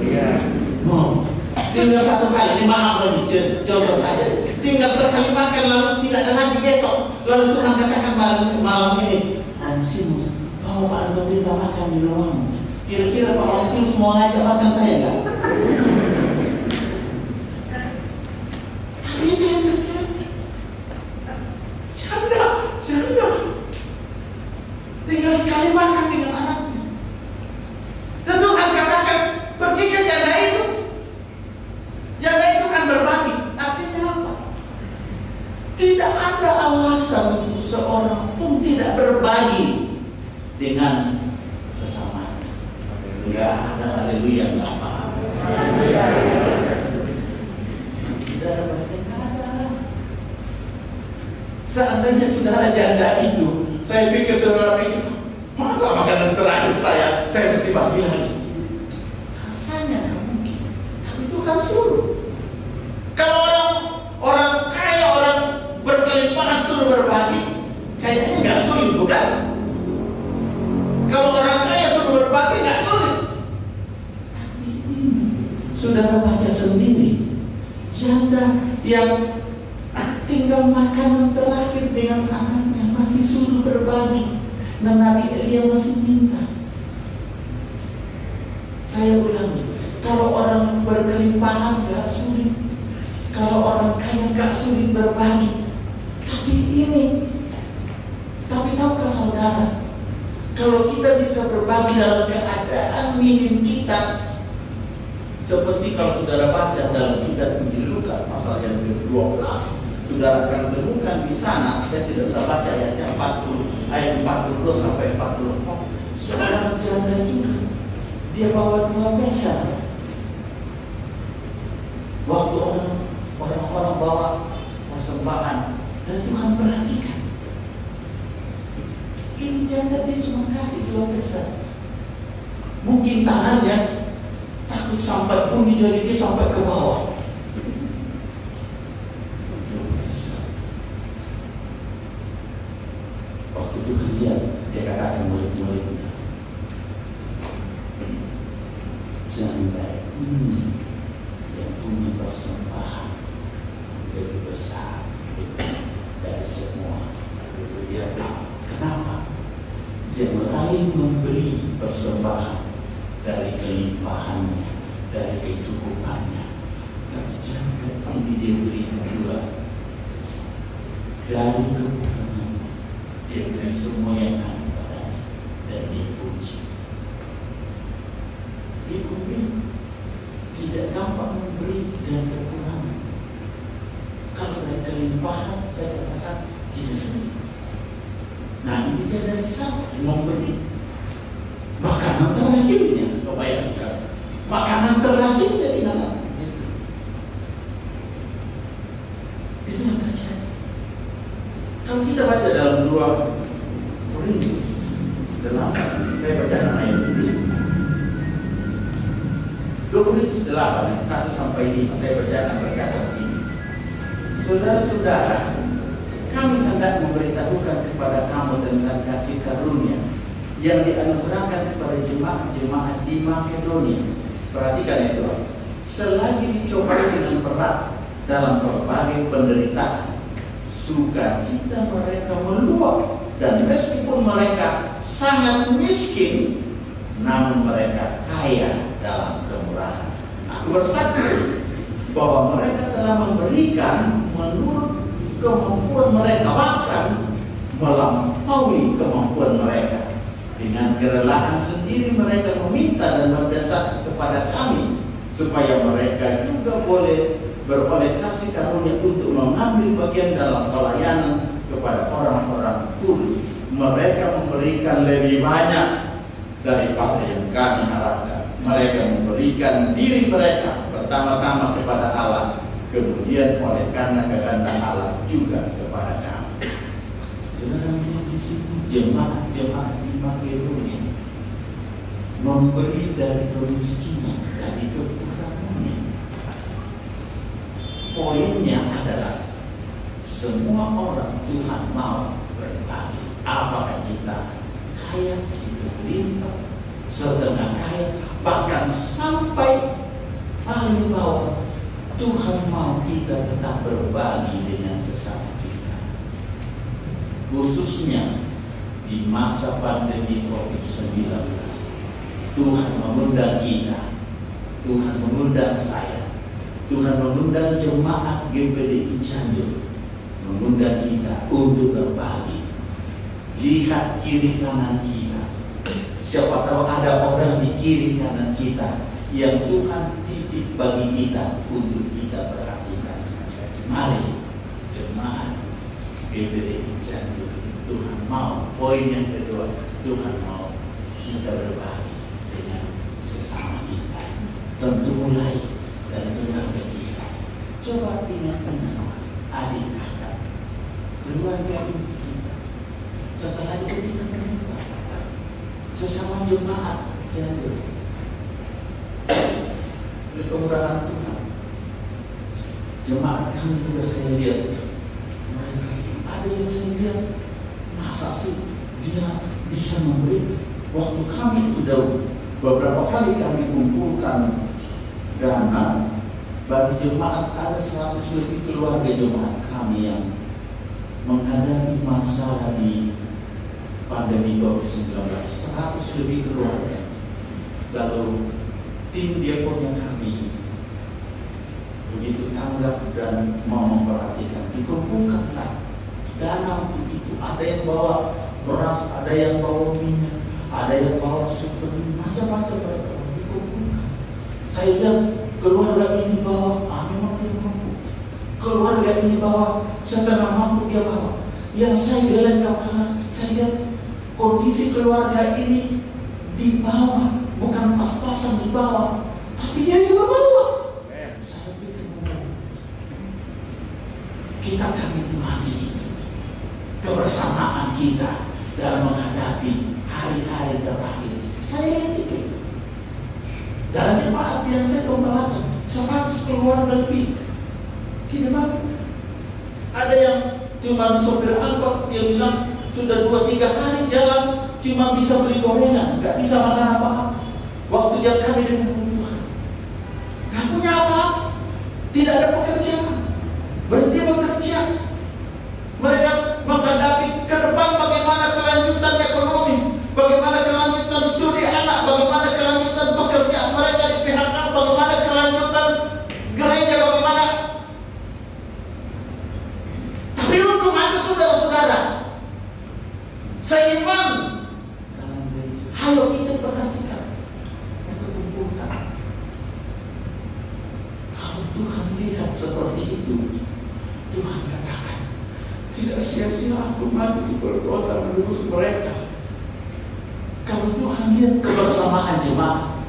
Iya. Mau. Tinggal 1 kali, ini malam lagi, contoh saja. Tinggal sekali makan lalu tidak ada lagi besok. Lalu Tuhan katakan malam ini, Onesimus, bawa Pak Pendeta makan di rumahmu. Kira-kira Pak Onesimus mau ngajak makan saya nggak? Tapi itu yang terjadi. Janda tinggal sekali makan dengan anaknya. Dan Tuhan katakan, pergi ke janda itu. Janda itu kan berbagi. Artinya apa? Tidak ada alasan untuk seorang pun tidak berbagi dengan sesamanya. Enggak ada, haleluya, enggak apa-apa. Tidak ada baca, enggak ada alasan. Seandainya saudara janda itu, saya pikir saudara pikir, masa makanan terakhir saya mesti bagi lagi. Rasanya nggak mungkin. Tapi Tuhan suruh. Kalau orang kaya, orang berkelimpahan suruh berbagi, kayaknya nggak sulit, bukan? Kalau orang kaya suruh berbagi nggak sulit. Tapi ini saudara baca sendiri, janda yang tinggal makanan terakhir dengan anaknya masih suruh berbagi, dan Nabi Elia masih minta. Saya ulangi, kalau orang berkelimpahan gak sulit, kalau orang kaya gak sulit berbagi. Tapi tahukah saudara, kalau kita bisa berbagi dalam keadaan minim kita, seperti kalau saudara baca dalam kitab Injil Lukas pasal yang ke-12, saudara akan temukan di sana. Saya tidak usah baca ayatnya 40, ayat 42 sampai 44. Seorang janda juga, dia bawa 2 beser. Waktu orang-orang bawa persembahan, dan Tuhan perhatikan, ini janda dia cuma kasih 2 beser. Mungkin tangannya takut sampai bunyi, jadi dia sampai ke bawah. Waktu itu dia katakan murid-muridnya, janda ini yang punya persembahan lebih besar dari semua. Dia tahu kenapa. Yang lain memberi persembahan dari kelimpahannya, dari kecukupannya, tapi janda ini dia beri 2 dari kekurangannya. Dia beri semua yang ada padanya, dan dia puji. Dia memberi, tidak gampang memberi dan kekurangan. Kalau dari kelimpahan, saya katakan tidak sulit. Nah, ini dia dari sana memberi makanan terakhirnya. Bayangkan, makanan terakhirnya di mana? Itu yang terjadi. Kalau kita baca dalam 2 Korintus 8, saya baca ayat ini. 2 Korintus 8, 1 sampai 5, saya bacakan berkata begini. Saudara-saudara, kami hendak memberitahukan kepada kamu tentang kasih karunia yang dianugerahkan kepada jemaat-jemaat di Makedonia. Perhatikan itu. Selagi dicobai dengan berat dalam berbagai penderitaan, sukacita mereka meluap, dan meskipun mereka sangat miskin, namun mereka kaya dalam kemurahan. Aku bersaksi bahwa mereka telah memberikan menurut kemampuan mereka, bahkan melampaui kemampuan mereka. Dengan kerelaan sendiri mereka meminta dan mendesak kepada kami supaya mereka juga beroleh kasih karunia untuk mengambil bagian dalam pelayanan kepada orang-orang kudus. Mereka memberikan lebih banyak daripada yang kami harapkan. Mereka memberikan diri mereka pertama-tama kepada Allah, kemudian oleh karena kehendak Allah juga kepada kami. Saudara, di sini jemaat-jemaat di Makedonia memberi dari kemiskinan, dari kekurangannya. Poinnya adalah semua orang Tuhan mau berbagi. Apakah kita kaya, kita limpah, setengah kaya, bahkan sampai paling bawah, Tuhan mau kita tetap berbagi dengan sesama kita. Khususnya di masa pandemi COVID-19, Tuhan mengundang kita, Tuhan mengundang saya, Tuhan mengundang jemaat GPDI Cianjur, mengundang kita untuk berbagi. Lihat kiri kanan kita. Siapa tahu ada orang di kiri kanan kita yang Tuhan titip bagi kita untuk kita perhatikan. Mari jemaat GPDI Cianjur, Tuhan mau. Poin yang kedua, Tuhan mau kita berbagi dengan sesama kita. Tentu mulai dari keluarga kita. Coba ingat-ingat adik kakak, keluarga inti kita. Setelah itu kita berdoa sesama jemaat Cianjur. Oleh kemurahan Tuhan, jemaat kami juga saya lihat mereka ada yang saya lihat, masa sih dia bisa memberi. Waktu kami sudah beberapa kali kami kumpulkan dana bagi jemaat, ada 100 lebih keluarga jemaat kami yang menghadapi masalah di pandemi COVID-19. 100 lebih keluarga. Lalu tim diakonnya kami begitu tanggap dan mau memperhatikan, dikumpulkanlah dana untuk itu. Ada yang bawa beras, ada yang bawa minyak, ada yang bawa sup, macam-macam mereka dikumpulkan. Saya lihat keluarga ini bawa, memang dia mampu. Keluarga ini bawa, setengah mampu dia bawa. Yang saya gelengkan karena saya lihat kondisi keluarga ini di bawah, bukan pas-pasan di bawah, tapi dia juga bawa. Saya pikir kita akan menikmati kebersamaan kita dalam menghadapi hari-hari terakhir. Saya lihat itu. Dalam jemaat yang saya gembalakan 100 keluarga lebih tidak mampu. Ada yang cuma sopir angkot, dia bilang sudah 2-3 hari jalan cuma bisa beli gorengan, nggak bisa makan apa-apa. Waktu dia kami dengan Tuhan, nggak punya apa-apa, tidak ada pekerjaan, berhenti bekerja. Mereka menghadapi ke depan bagaimana kelanjutan ekonomi, bagaimana kelanjutan studi anak, bagaimana kelanjutan pekerjaan mereka di PHK, bagaimana kelanjutan gereja, bagaimana. Tapi untung ada saudara-saudara seiman dalam gereja. Ayo kita perhatikan, kita kumpulkan. Kalau Tuhan lihat seperti itu, Tuhan katakan, tidak sia-sia aku mati di Golgota menebus mereka. Kalau Tuhan lihat kebersamaan jemaat,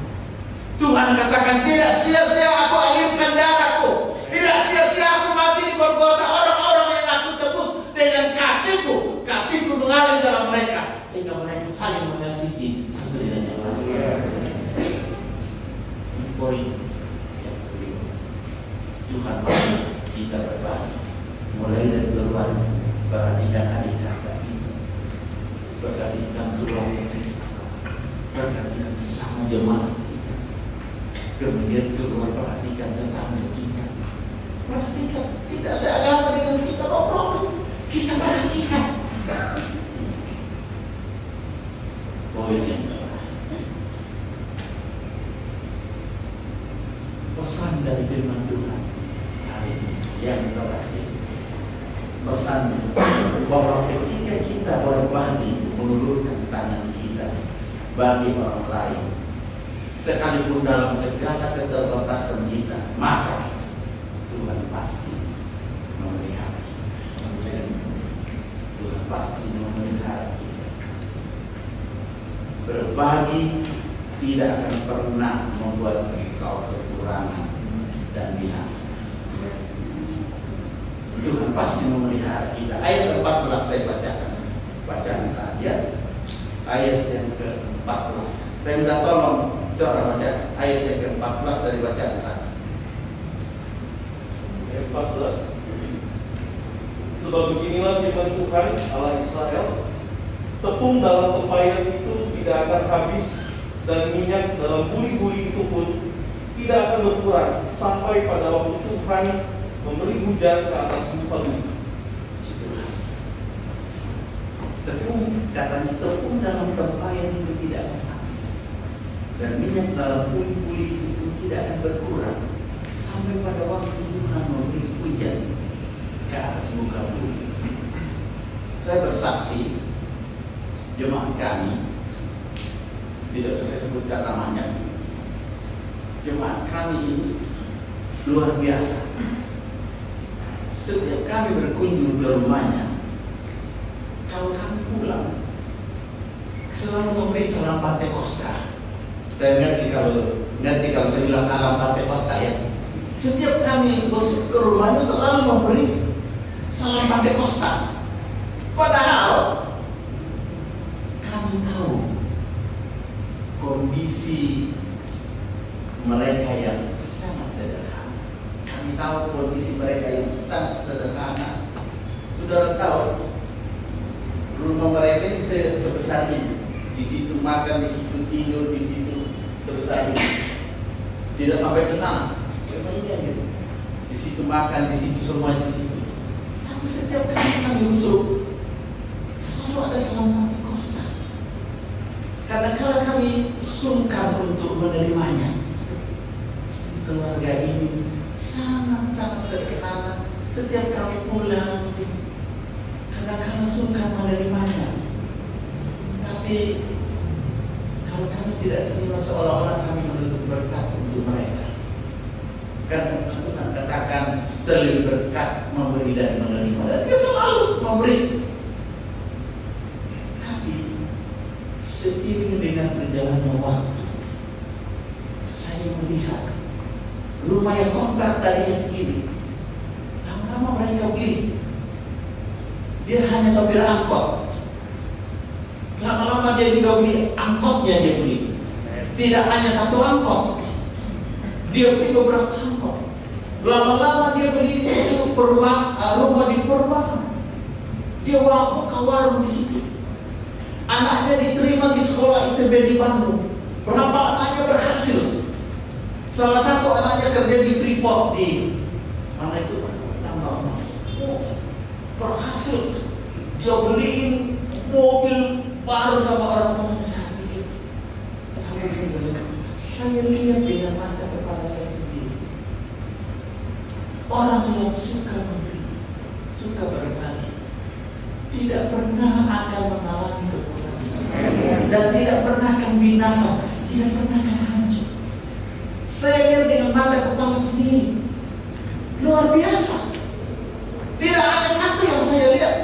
Tuhan katakan tidak sia-sia aku alirkan darahku, tidak sia-sia aku mati di Golgota. Orang-orang yang aku tebus dengan kasihku, kasihku mengalir dalam mereka, sehingga mereka saling mengasihi satu dengan yang lain. Poin yang kedua, Tuhan mau kita berbagi, mulai dari keluarga. Perhatikan adik kakak kita, perhatikan keluarga kita, perhatikan sesama jemaat kita, kemudian keluar perhatikan tetangga kita. Perhatikan, tidak seagama dengan kita ngobrol, kita perhatikan. Poin yang terakhir, pesan dari firman Tuhan hari ini yang terakhir. Pesan bahwa ketika kita berbagi, mengulurkan tangan kita bagi orang lain, sekalipun dalam segala keterbatasan kita, maka Tuhan pasti memelihara kita. Tuhan pasti memelihara kita. Berbagi tidak akan pernah membuat engkau kekurangan dan binasa. Tuhan pasti memelihara kita. Ayat 14 saya bacakan. Bacaan tadi ayat yang ke-14. Saya minta tolong seorang baca ayat yang ke-14 dari bacaan tadi. Ayat 14. Sebab beginilah firman Tuhan Allah Israel, tepung dalam tempayan itu tidak akan habis, dan minyak dalam buli-buli itu pun tidak akan berkurang sampai pada waktu Tuhan memberi hujan ke atas muka bumi. Tepung, katanya tepung dalam tempayan itu tidak akan habis, dan minyak dalam buli-buli itu tidak akan berkurang sampai pada waktu Tuhan memberi hujan ke atas muka bumi. Saya bersaksi, jemaat kami, tidak saya sebutkan namanya, jemaat kami ini luar biasa. Setiap kami berkunjung ke rumahnya, kalau kami pulang selalu memberi salam Pantekosta. Saya ngerti kalau saya bilang salam Pantekosta ya. Setiap kami ke rumahnya selalu memberi salam Pantekosta. Padahal kami tahu kondisi mereka yang sangat sederhana. Kami tahu kondisi mereka yang sangat sederhana. Saudara tahu, rumah mereka ini sebesar ini. Di situ makan, di situ tidur, di situ sebesar ini. Tidak sampai ke sana. Memang ini gitu. di situ makan, di situ semua di situ. Tapi setiap kali kami busuk, selalu ada salam Pentakosta. Kadang-kadang kami sungkan untuk menerimanya. Keluarga ini sangat-sangat sederhana. Setiap kali pulang, kadang-kadang sungkan menerimanya. Tapi kalau kami tidak terima, seolah-olah kami menutup berkat untuk mereka. Karena Tuhan katakan terlebih berkat memberi dan menerima, dan Dia selalu memberi. Tapi seiring dengan berjalannya waktu, saya melihat rumah yang kontrak tadinya segini, lama-lama mereka beli. Dia hanya sopir angkot. Lama-lama dia juga beli angkotnya, dia beli. Tidak hanya satu angkot, dia beli beberapa angkot. Lama-lama dia beli itu rumah di perumahan. Dia buka warung di situ. Anaknya diterima di sekolah ITB di Bandung. Berapa anaknya berhasil? Salah satu anaknya kerja di Freeport di mana itu? Tambang emas. Berhasil. Dia beliin mobil baru sama orang tuanya saat itu. Sampai saya lihat dengan mata kepala saya sendiri. Orang yang suka memberi, suka berbagi, tidak pernah akan mengalami kekurangan dan tidak pernah akan binasa, tidak pernah akan hancur. Saya lihat dengan mata kepala sendiri, luar biasa. Tidak hanya satu yang saya lihat,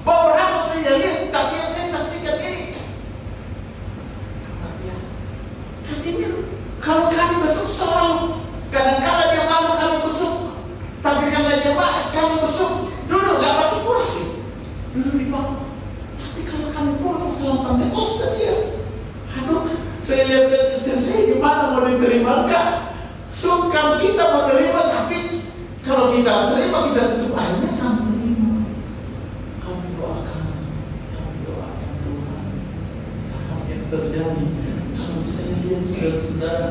beberapa saya lihat, tapi yang saya saksikan ini luar biasa. Artinya kalau kami besuk selalu, kadang-kadang dia malu kami besuk, tapi karena dia malu kami besuk, duduk gak pakai kursi, duduk di bawah. Tapi kalau kami pulang selang Pentakosta dia, aduh, saya lihat istri saya gimana mau diterima enggak? Sungkan kita menerima, tapi kalau kita terima kita tutup akhirnya kami terima. Kami doakan Tuhan. Apa yang terjadi? Kalau saya lihat saudara-saudara,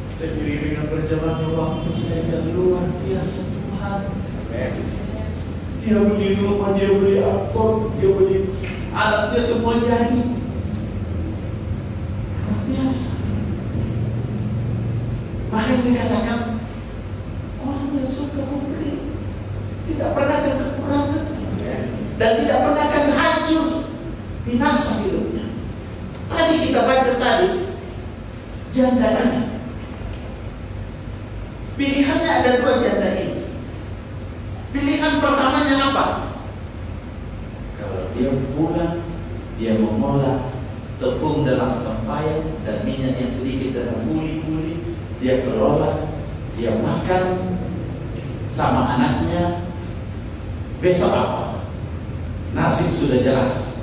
seiring dengan berjalannya waktu, saya lihat luar biasa Tuhan. Dia beli rumah, dia beli angkot, dia beli anaknya, semua jadi. Luar biasa. Bahkan saya katakan, orang yang suka memberi tidak pernah akan kekurangan dan tidak pernah akan hancur, binasa hidupnya. Tadi kita baca tadi, janda ini. Pilihannya ada dua janda ini. Pilihan pertamanya apa? Kalau dia pulang, dia mengolah tepung dalam tempayan dan minyak yang sedikit dalam buli-buli, dia kelola, dia makan sama anaknya. Besok apa? Nasib sudah jelas,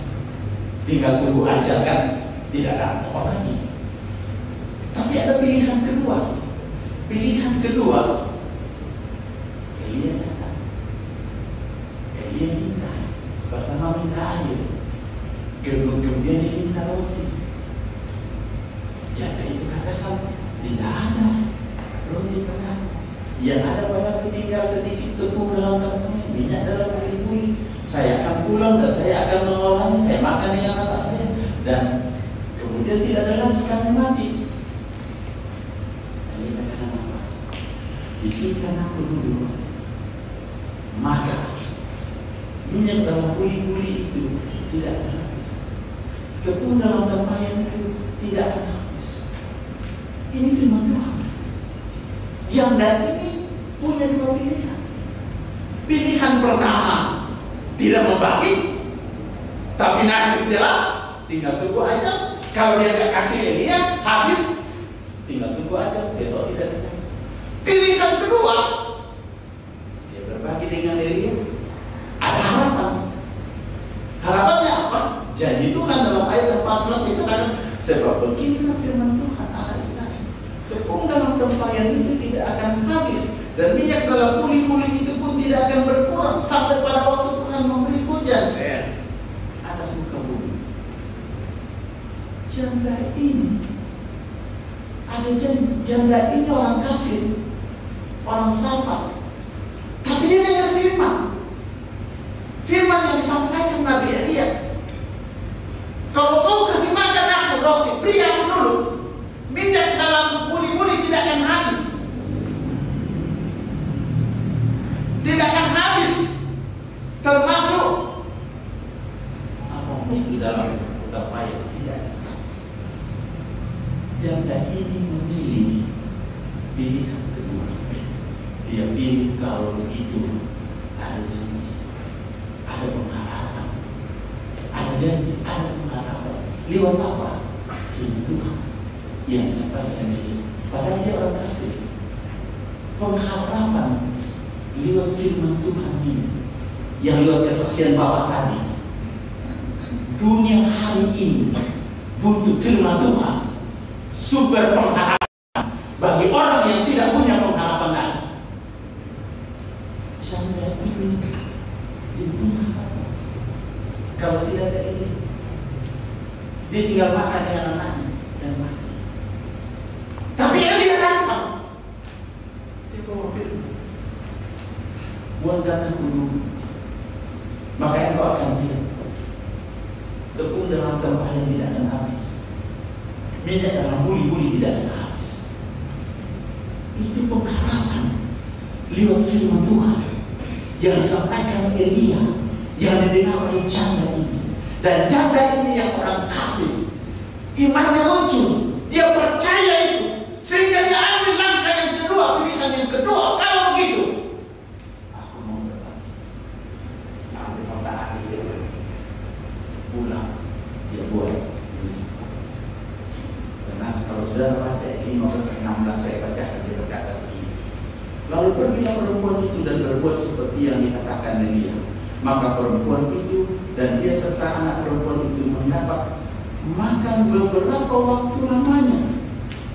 tinggal tunggu aja kan, tidak ada apa lagi. Tapi ada pilihan kedua. Pilihan kedua, Elia datang. Elia minta. Pertama minta air, kemudian dia minta roti. Janda itu katakan, tidak ada roti pernah. Yang ada pada tinggal sedikit tepung dalam tempayan, minyak dalam buli-buli. Saya akan pulang dan saya akan mengolahnya. Saya makan dengan anak saya dan kemudian tidak ada lagi kami mati. Ini katakan apa? Izinkan aku dulu, maka minyak dalam buli-buli itu tidak akan habis. Tepung dalam tempayan itu tidak akan habis. Ini firman Tuhan. Janda ini punya dua pilihan. Pilihan pertama, tidak membagi, tapi nasib jelas, tinggal tunggu aja. Kalau dia nggak kasih Elia, habis, tinggal tunggu aja, besok tidak ada. Pilihan kedua, dia berbagi dengan Elia, ada harapan. Harapannya apa? Janji Tuhan dalam ayat 14 dikatakan, sebab beginilah firman Tuhan Allah Israel, tepung dalam tempayan itu tidak akan habis, dan minyak dalam buli-buli itu pun tidak akan berkurang sampai pada waktu Tuhan memberi hujan atas muka bumi. Janda ini, ada janda ini orang kafir, orang Safa, yang disampaikan Nabi Elia. Kalau kau kasih makan aku roti, beri aku dulu. Minyak dalam buli-buli tidak akan habis. Tidak akan habis. Termasuk apa itu dalam upaya tidak habis. Janda ini memilih pilihan kedua. Dia pilih kalau begitu ada janji, ada pengharapan, ada janji, ada pengharapan. Lewat apa? Firman Tuhan yang disampaikan dia. Padahal dia orang kafir. Pengharapan lewat firman Tuhan ini, yang lewat kesaksian Bapak tadi. Dunia hari ini butuh firman Tuhan, sumber pengharapan bagi orang yang tidak punya pengharapan lagi. Sampai ini kalau tidak ada ini, dia tinggal makan dengan anaknya dan mati. Tapi dia datang, dia bawa firman, buat datang dulu, maka engkau akan lihat tepung dalam tempah yang tidak akan habis, minyak dalam buli-buli tidak akan habis. Itu pengharapan lewat firman Tuhan yang disampaikan Elia, yang didengar oleh janda ini. Dan janda ini yang orang kafir, imannya lucu, dia percaya itu, sehingga dia ambil langkah yang kedua, pilihan yang kedua. Kalau begitu, aku mau berbagi, ambil kontak firman, pulang dia buat. Karena kalau saudara baca 15-16 saya bacakan, dia berkata begini. Lalu pergilah perempuan itu dan berbuat seperti yang dikatakan Elia. Maka perempuan itu dan dia serta anak perempuan itu mendapat makan beberapa waktu lamanya.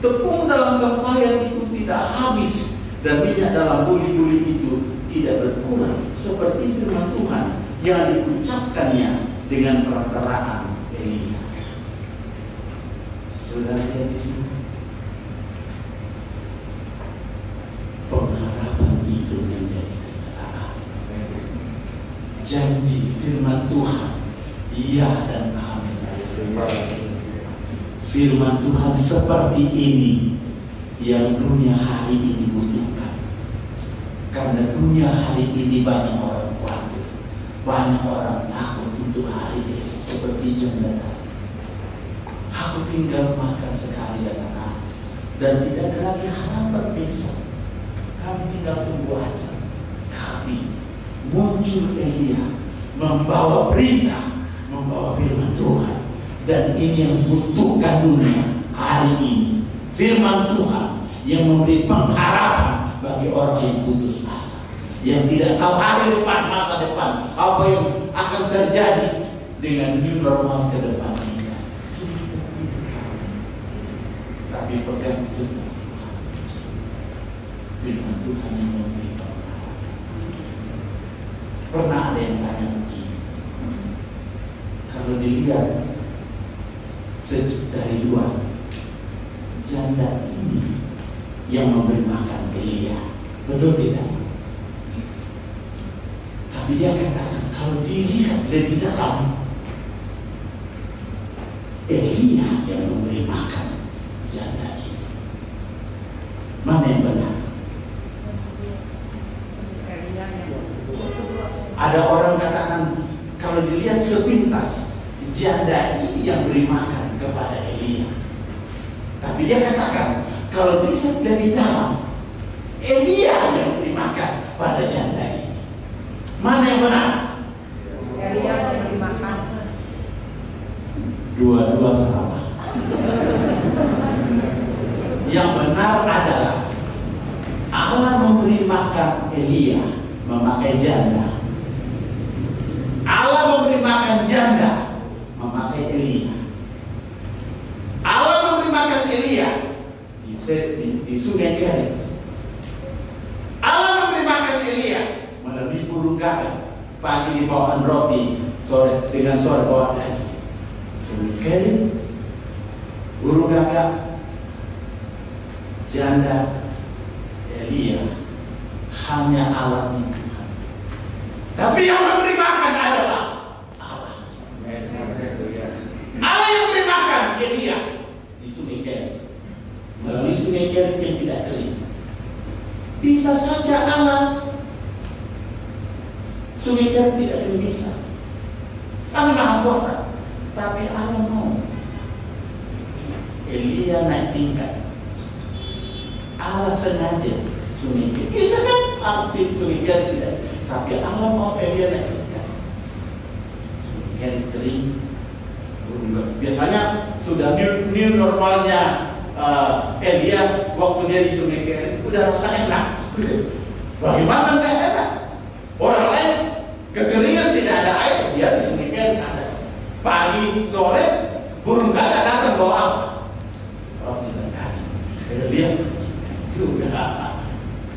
Tepung dalam tempayan itu tidak habis, dan minyak dalam buli-buli itu tidak berkurang, seperti firman Tuhan yang diucapkannya dengan perantaraan Elia. Saudara lihat di sini, pengharapan itu menjadi kenyataan. Janji firman Tuhan, iya dan amin. Firman Tuhan seperti ini yang dunia hari ini butuhkan. Karena dunia hari ini banyak orang khawatir, banyak orang takut untuk hari esok, seperti janda tadi. Aku tinggal makan sekali dan anak, dan tidak ada lagi harapan besok. Kami tinggal tunggu aja. Kami muncul Elia membawa berita, membawa firman Tuhan, dan ini yang butuhkan dunia hari ini. Firman Tuhan yang memberi pengharapan bagi orang yang putus asa, yang tidak tahu hari depan, masa depan, apa yang akan terjadi dengan new normal ke depan ini. Tapi pegang firman Tuhan, firman Tuhan yang memberi pengharapan. Pernah ada yang tanya begini, kalau dilihat dari luar, janda ini yang memberi makan Elia, betul tidak? Tapi dia katakan kalau dilihat lebih dalam, Elia yang memberi makan janda ini. Mana yang benar? Ada orang katakan kalau dilihat sepintas, janda ini yang beri makan kepada Elia. Tapi dia katakan kalau dilihat lebih dalam, Elia yang beri makan pada janda ini. Mana yang benar? Elia yang beri makan. Dua-dua salah. Yang benar adalah Allah memberi makan Elia memakai janda. Allah memberi makan janda memakai Elia. Allah memberi makan Elia di sungai Kerit. Allah memberi makan Elia melalui burung gagak. Pagi dibawakan roti, sore dengan sore bawa daging. Sungai Kerit, burung gagak, janda Elia, hanya alat Tuhan. Tapi yang memberi makan adalah Sumikir tidak akan bisa. Allah Maha Kuasa. Tapi Allah mau Elia naik tingkat. Allah sengaja Sumikir. Bisa kan? Arti Sumikir tidak. Tapi Allah mau Elia naik tingkat. Sumikir kering. Biasanya sudah new normalnya Elia waktu dia di Sumikir udah rasanya enak. Bagaimana nggak enak? Orang lain kekeringan tidak ada air, dia di Sumikir ada. Pagi sore burung gagak datang bawa apa? Oh tidak ada. Elia juga.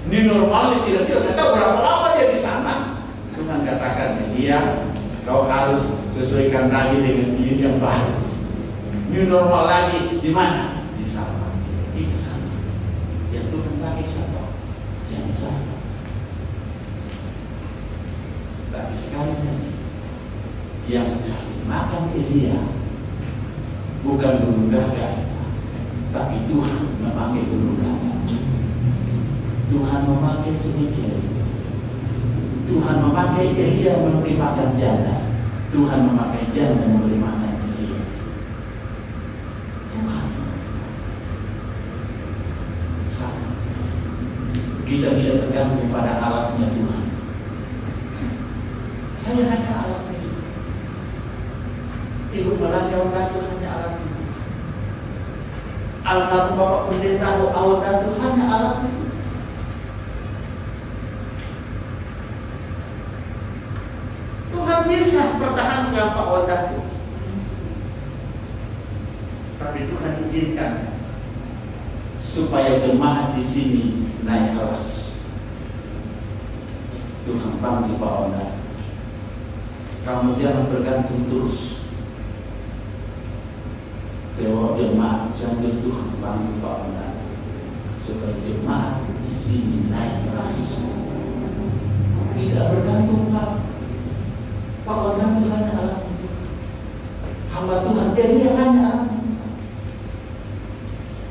Ini normalnya tidak tahu berapa lama dia di sana. Tuhan katakan dia, kau harus sesuaikan lagi dengan diri yang baru. New normal lagi di mana? Di sana. Di sana. Yang Tuhan pakai siapa? Jangan sana. Tapi sekali lagi, yang kasih makan Elia bukan burung gagak, tapi Tuhan memakai burung gagak. Tuhan memakai Sumikir. Tuhan memakai Elia memberi makan janda. Tuhan memakai janda memberi makan Elia. Tuhan sama. Kita tidak tergantung pada alatnya Tuhan. Saya hanya alatnya. Ibu Melati Audatu hanya alatnya. Almarhum Bapak Pendeta Audatu hanya alatnya. Tuhan bisa pertahankan Pak Audatu. Tapi Tuhan izinkan supaya jemaat di sini naik kelas. Tuhan panggil Pak Audatu. Kamu jangan bergantung terus. Jemaat jangan Tuhan panggil Pak Audatu supaya jemaat di sini naik kelas. Tidak bergantung kamu. Pak Audatu hanya alat Tuhan. Hamba Tuhan Elia hanya alat Tuhan.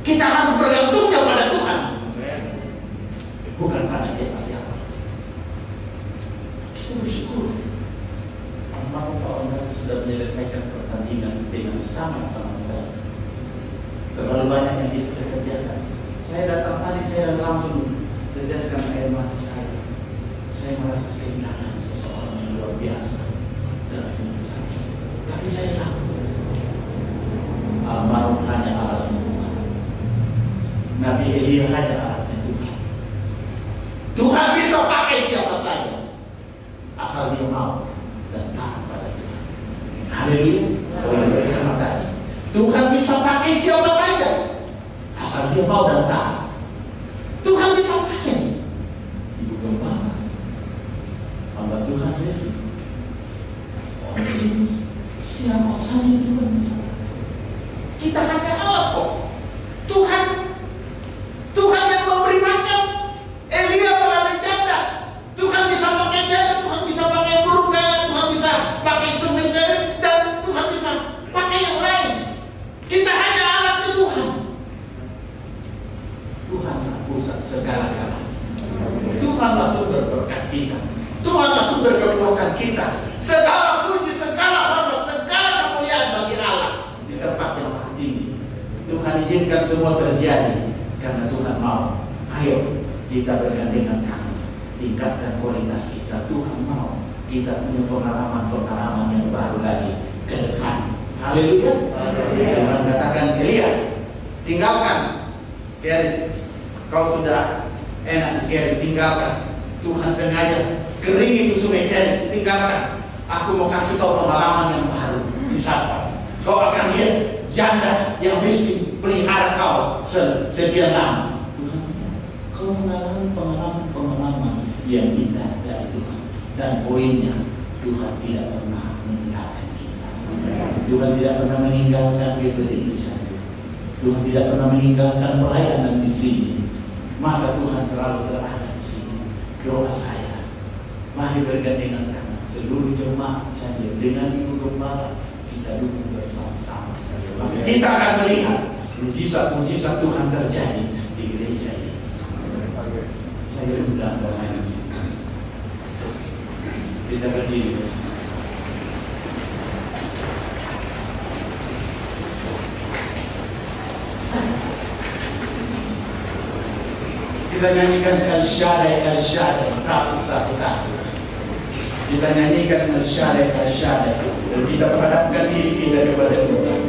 Kita harus bergantung kepada Tuhan, bukan pada siapa-siapa. Kita bersyukur. Almarhum Pak Audatu sudah menyelesaikan pertandingan dengan sangat-sangat baik. Terlalu banyak yang dia sudah kerjakan. Saya datang tadi, saya langsung teteskan air mata saya. Saya merasa kehilangan seseorang yang luar biasa. Tapi saya tahu almarhum hanya alatnya Tuhan. Nabi Elia hanya alatnya Tuhan. Tuhan bisa pakai siapa saja asal dia mau dan taat pada Tuhan. Haleluya. Tuhan bisa pakai siapa saja asal dia mau dan taat. Tuhan bisa pakai ibu gembala, hamba Tuhan Levi. Siapa saja Tuhan bisa. Kita hanya alat kok. Tuhan yang memberi makan Elia melalui janda. Tuhan bisa pakai janda, Tuhan bisa pakai burung gagak, Tuhan bisa pakai Sumikir, dan Tuhan bisa pakai yang lain. Kita hanya alat Tuhan. Tuhanlah pusat segala-galanya. Tuhanlah sumber berkat kita. Tuhanlah sumber kekuatan kita. Segala puji, segala hormat, segala kemuliaan bagi Allah di tempat yang paling tinggi. Tuhan izinkan semua terjadi karena Tuhan mau. Ayo kita bergandengan tangan, tingkatkan kualitas kita. Tuhan mau kita punya pengalaman-pengalaman yang baru lagi ke depan. Haleluya. Tuhan katakan Elia, tinggalkan Keri. Kau sudah enak di Keri, tinggalkan. Tuhan sengaja kering itu sungai Keri, tinggalkan. Aku mau kasih kau pengalaman yang baru di sana. Kau akan lihat janda yang miskin pelihara kau sekian lama. Tuhan, kau mengalami pengalaman yang indah dari Tuhan. Dan poinnya, Tuhan tidak pernah meninggalkan kita. Tuhan tidak pernah meninggalkan GPTI saja. Tuhan tidak pernah meninggalkan pelayanan di sini. Maka Tuhan selalu berada di sini. Doa saya, mari bergandengan tangan. Seluruh jemaat saja dengan ibu gembala kita dukung bersama-sama. Kita akan melihat mujizat-mujizat Tuhan terjadi di gereja ini. Saya undang pemain musik. Kita berdiri bersama. Kita nyanyikan El Shaddai, El Shaddai, takut satu takut. Kita nyanyikan El Shaddai, El Shaddai, dan kita perhadapkan diri kita kepada Tuhan.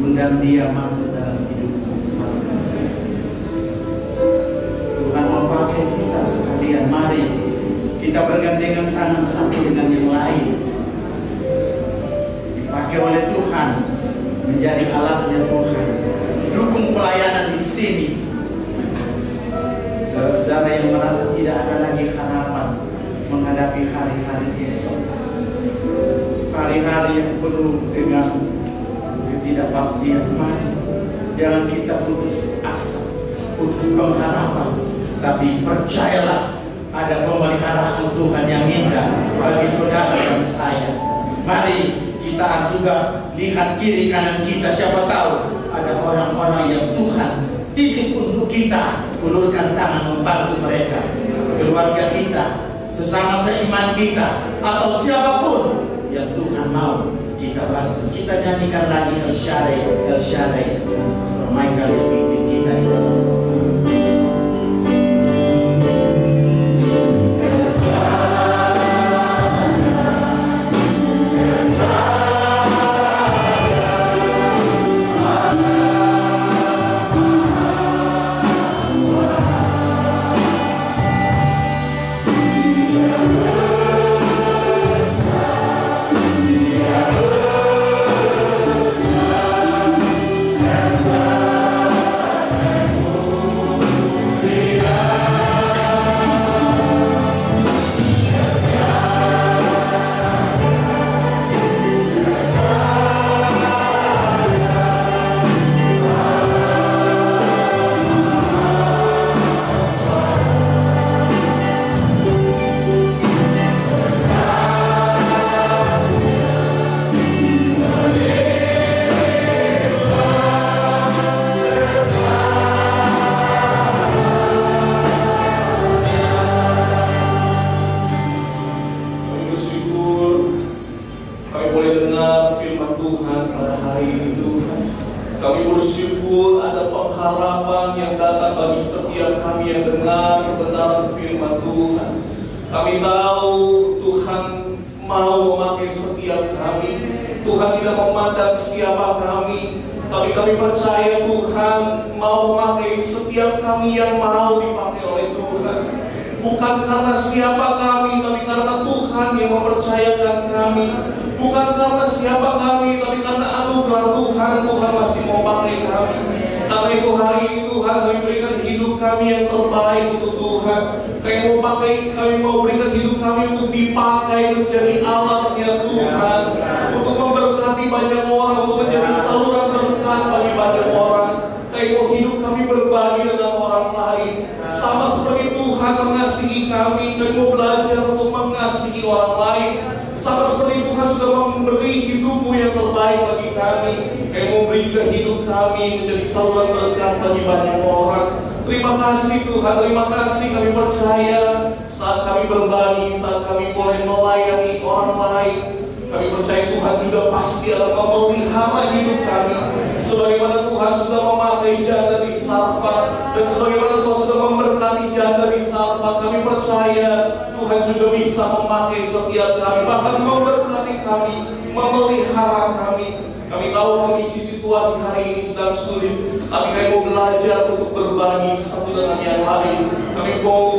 Undang dia masuk dalam hidupmu. Tuhan mau pakai kita sekalian. Mari kita bergandengan tangan satu dengan yang lain, dipakai oleh Tuhan menjadi alatnya Tuhan. Dukung pelayanan di sini. Saudara yang merasa tidak ada lagi harapan menghadapi hari-hari esok, hari-hari yang penuh dengan ketidakpastian, mari jangan kita putus asa, putus pengharapan, tapi percayalah ada pemeliharaan Tuhan yang indah bagi saudara dan saya. Mari kita juga lihat kiri kanan kita, siapa tahu ada orang-orang yang Tuhan titip untuk kita, ulurkan tangan membantu mereka, keluarga kita, sesama seiman kita, atau siapapun yang Tuhan mau kita bantu. Kita nyanyikan lagi El Shaddai, El Shaddai. Michael yang bikin kita di dalam pengharapan yang datang bagi setiap kami yang dengar kebenaran firman Tuhan. Kami tahu Tuhan mau memakai setiap kami. Tuhan tidak memandang siapa kami, tapi kami percaya Tuhan mau memakai setiap kami yang mau dipakai oleh Tuhan. Bukan karena siapa kami, tapi karena Tuhan yang mempercayakan kami. Bukan karena siapa kami, tapi karena anugerah Tuhan, Tuhan masih mau pakai kami. Karena itu hari ini Tuhan kami berikan hidup kami yang terbaik untuk Tuhan. Kami mau berikan hidup kami untuk dipakai menjadi alatnya Tuhan, untuk memberkati banyak orang, untuk menjadi saluran berkat bagi banyak orang. Kami mau hidup kami berbagi dengan orang lain, sama seperti Tuhan mengasihi kami. Kami mau belajar untuk mengasihi orang lain, sama seperti Tuhan sudah memberi hidupmu yang terbaik bagi kami. Kami mau beri juga hidup kami menjadi saluran berkat bagi banyak orang. Terima kasih Tuhan, terima kasih. Kami percaya saat kami berbagi, saat kami boleh melayani orang lain, kami percaya Tuhan juga pasti akan memelihara hidup kami. Sebagaimana Tuhan sudah memakai janda di Sarfat, dan sebagaimana Tuhan sudah memberkati janda di Sarfat, kami percaya Tuhan juga bisa memakai setiap kami, bahkan memberkati kami, memelihara kami. Kami tahu kondisi situasi hari ini sedang sulit, tapi kami mau belajar untuk berbagi satu dengan yang lain. Kami mau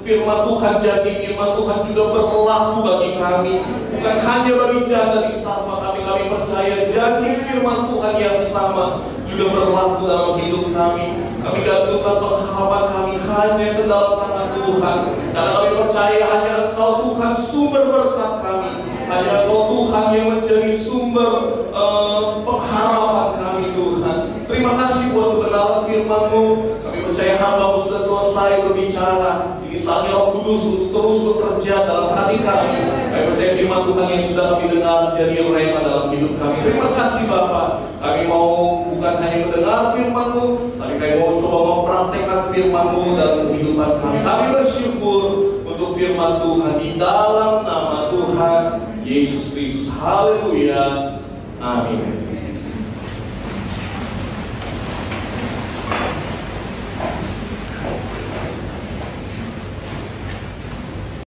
firman Tuhan jadi firman Tuhan juga berlaku bagi kami, bukan hanya bagi janda di Sarfat, tapi kami percaya janji firman Tuhan yang sama juga berlaku dalam hidup kami. Kami gantungkan pengharapan kami hanya ke dalam tangan Tuhan, karena kami percaya hanya Engkau Tuhan sumber berkat kami, hanya Engkau Tuhan yang menjadi sumber pengharapan kami Tuhan. Terima kasih buat kebenaran firman-Mu. Kami percaya hamba-Mu sudah selesai berbicara. Ini saatnya Roh Kudus untuk terus bekerja dalam hati kami. Kami percaya firman Tuhan yang sudah kami dengar jadi rema dalam hidup kami. Terima kasih Bapa. Kami mau bukan hanya mendengar firman-Mu, tapi kami mau coba mempraktekkan firman-Mu dalam kehidupan kami. Kami bersyukur untuk firman Tuhan di dalam nama Tuhan Yesus Kristus. Haleluya. Amin.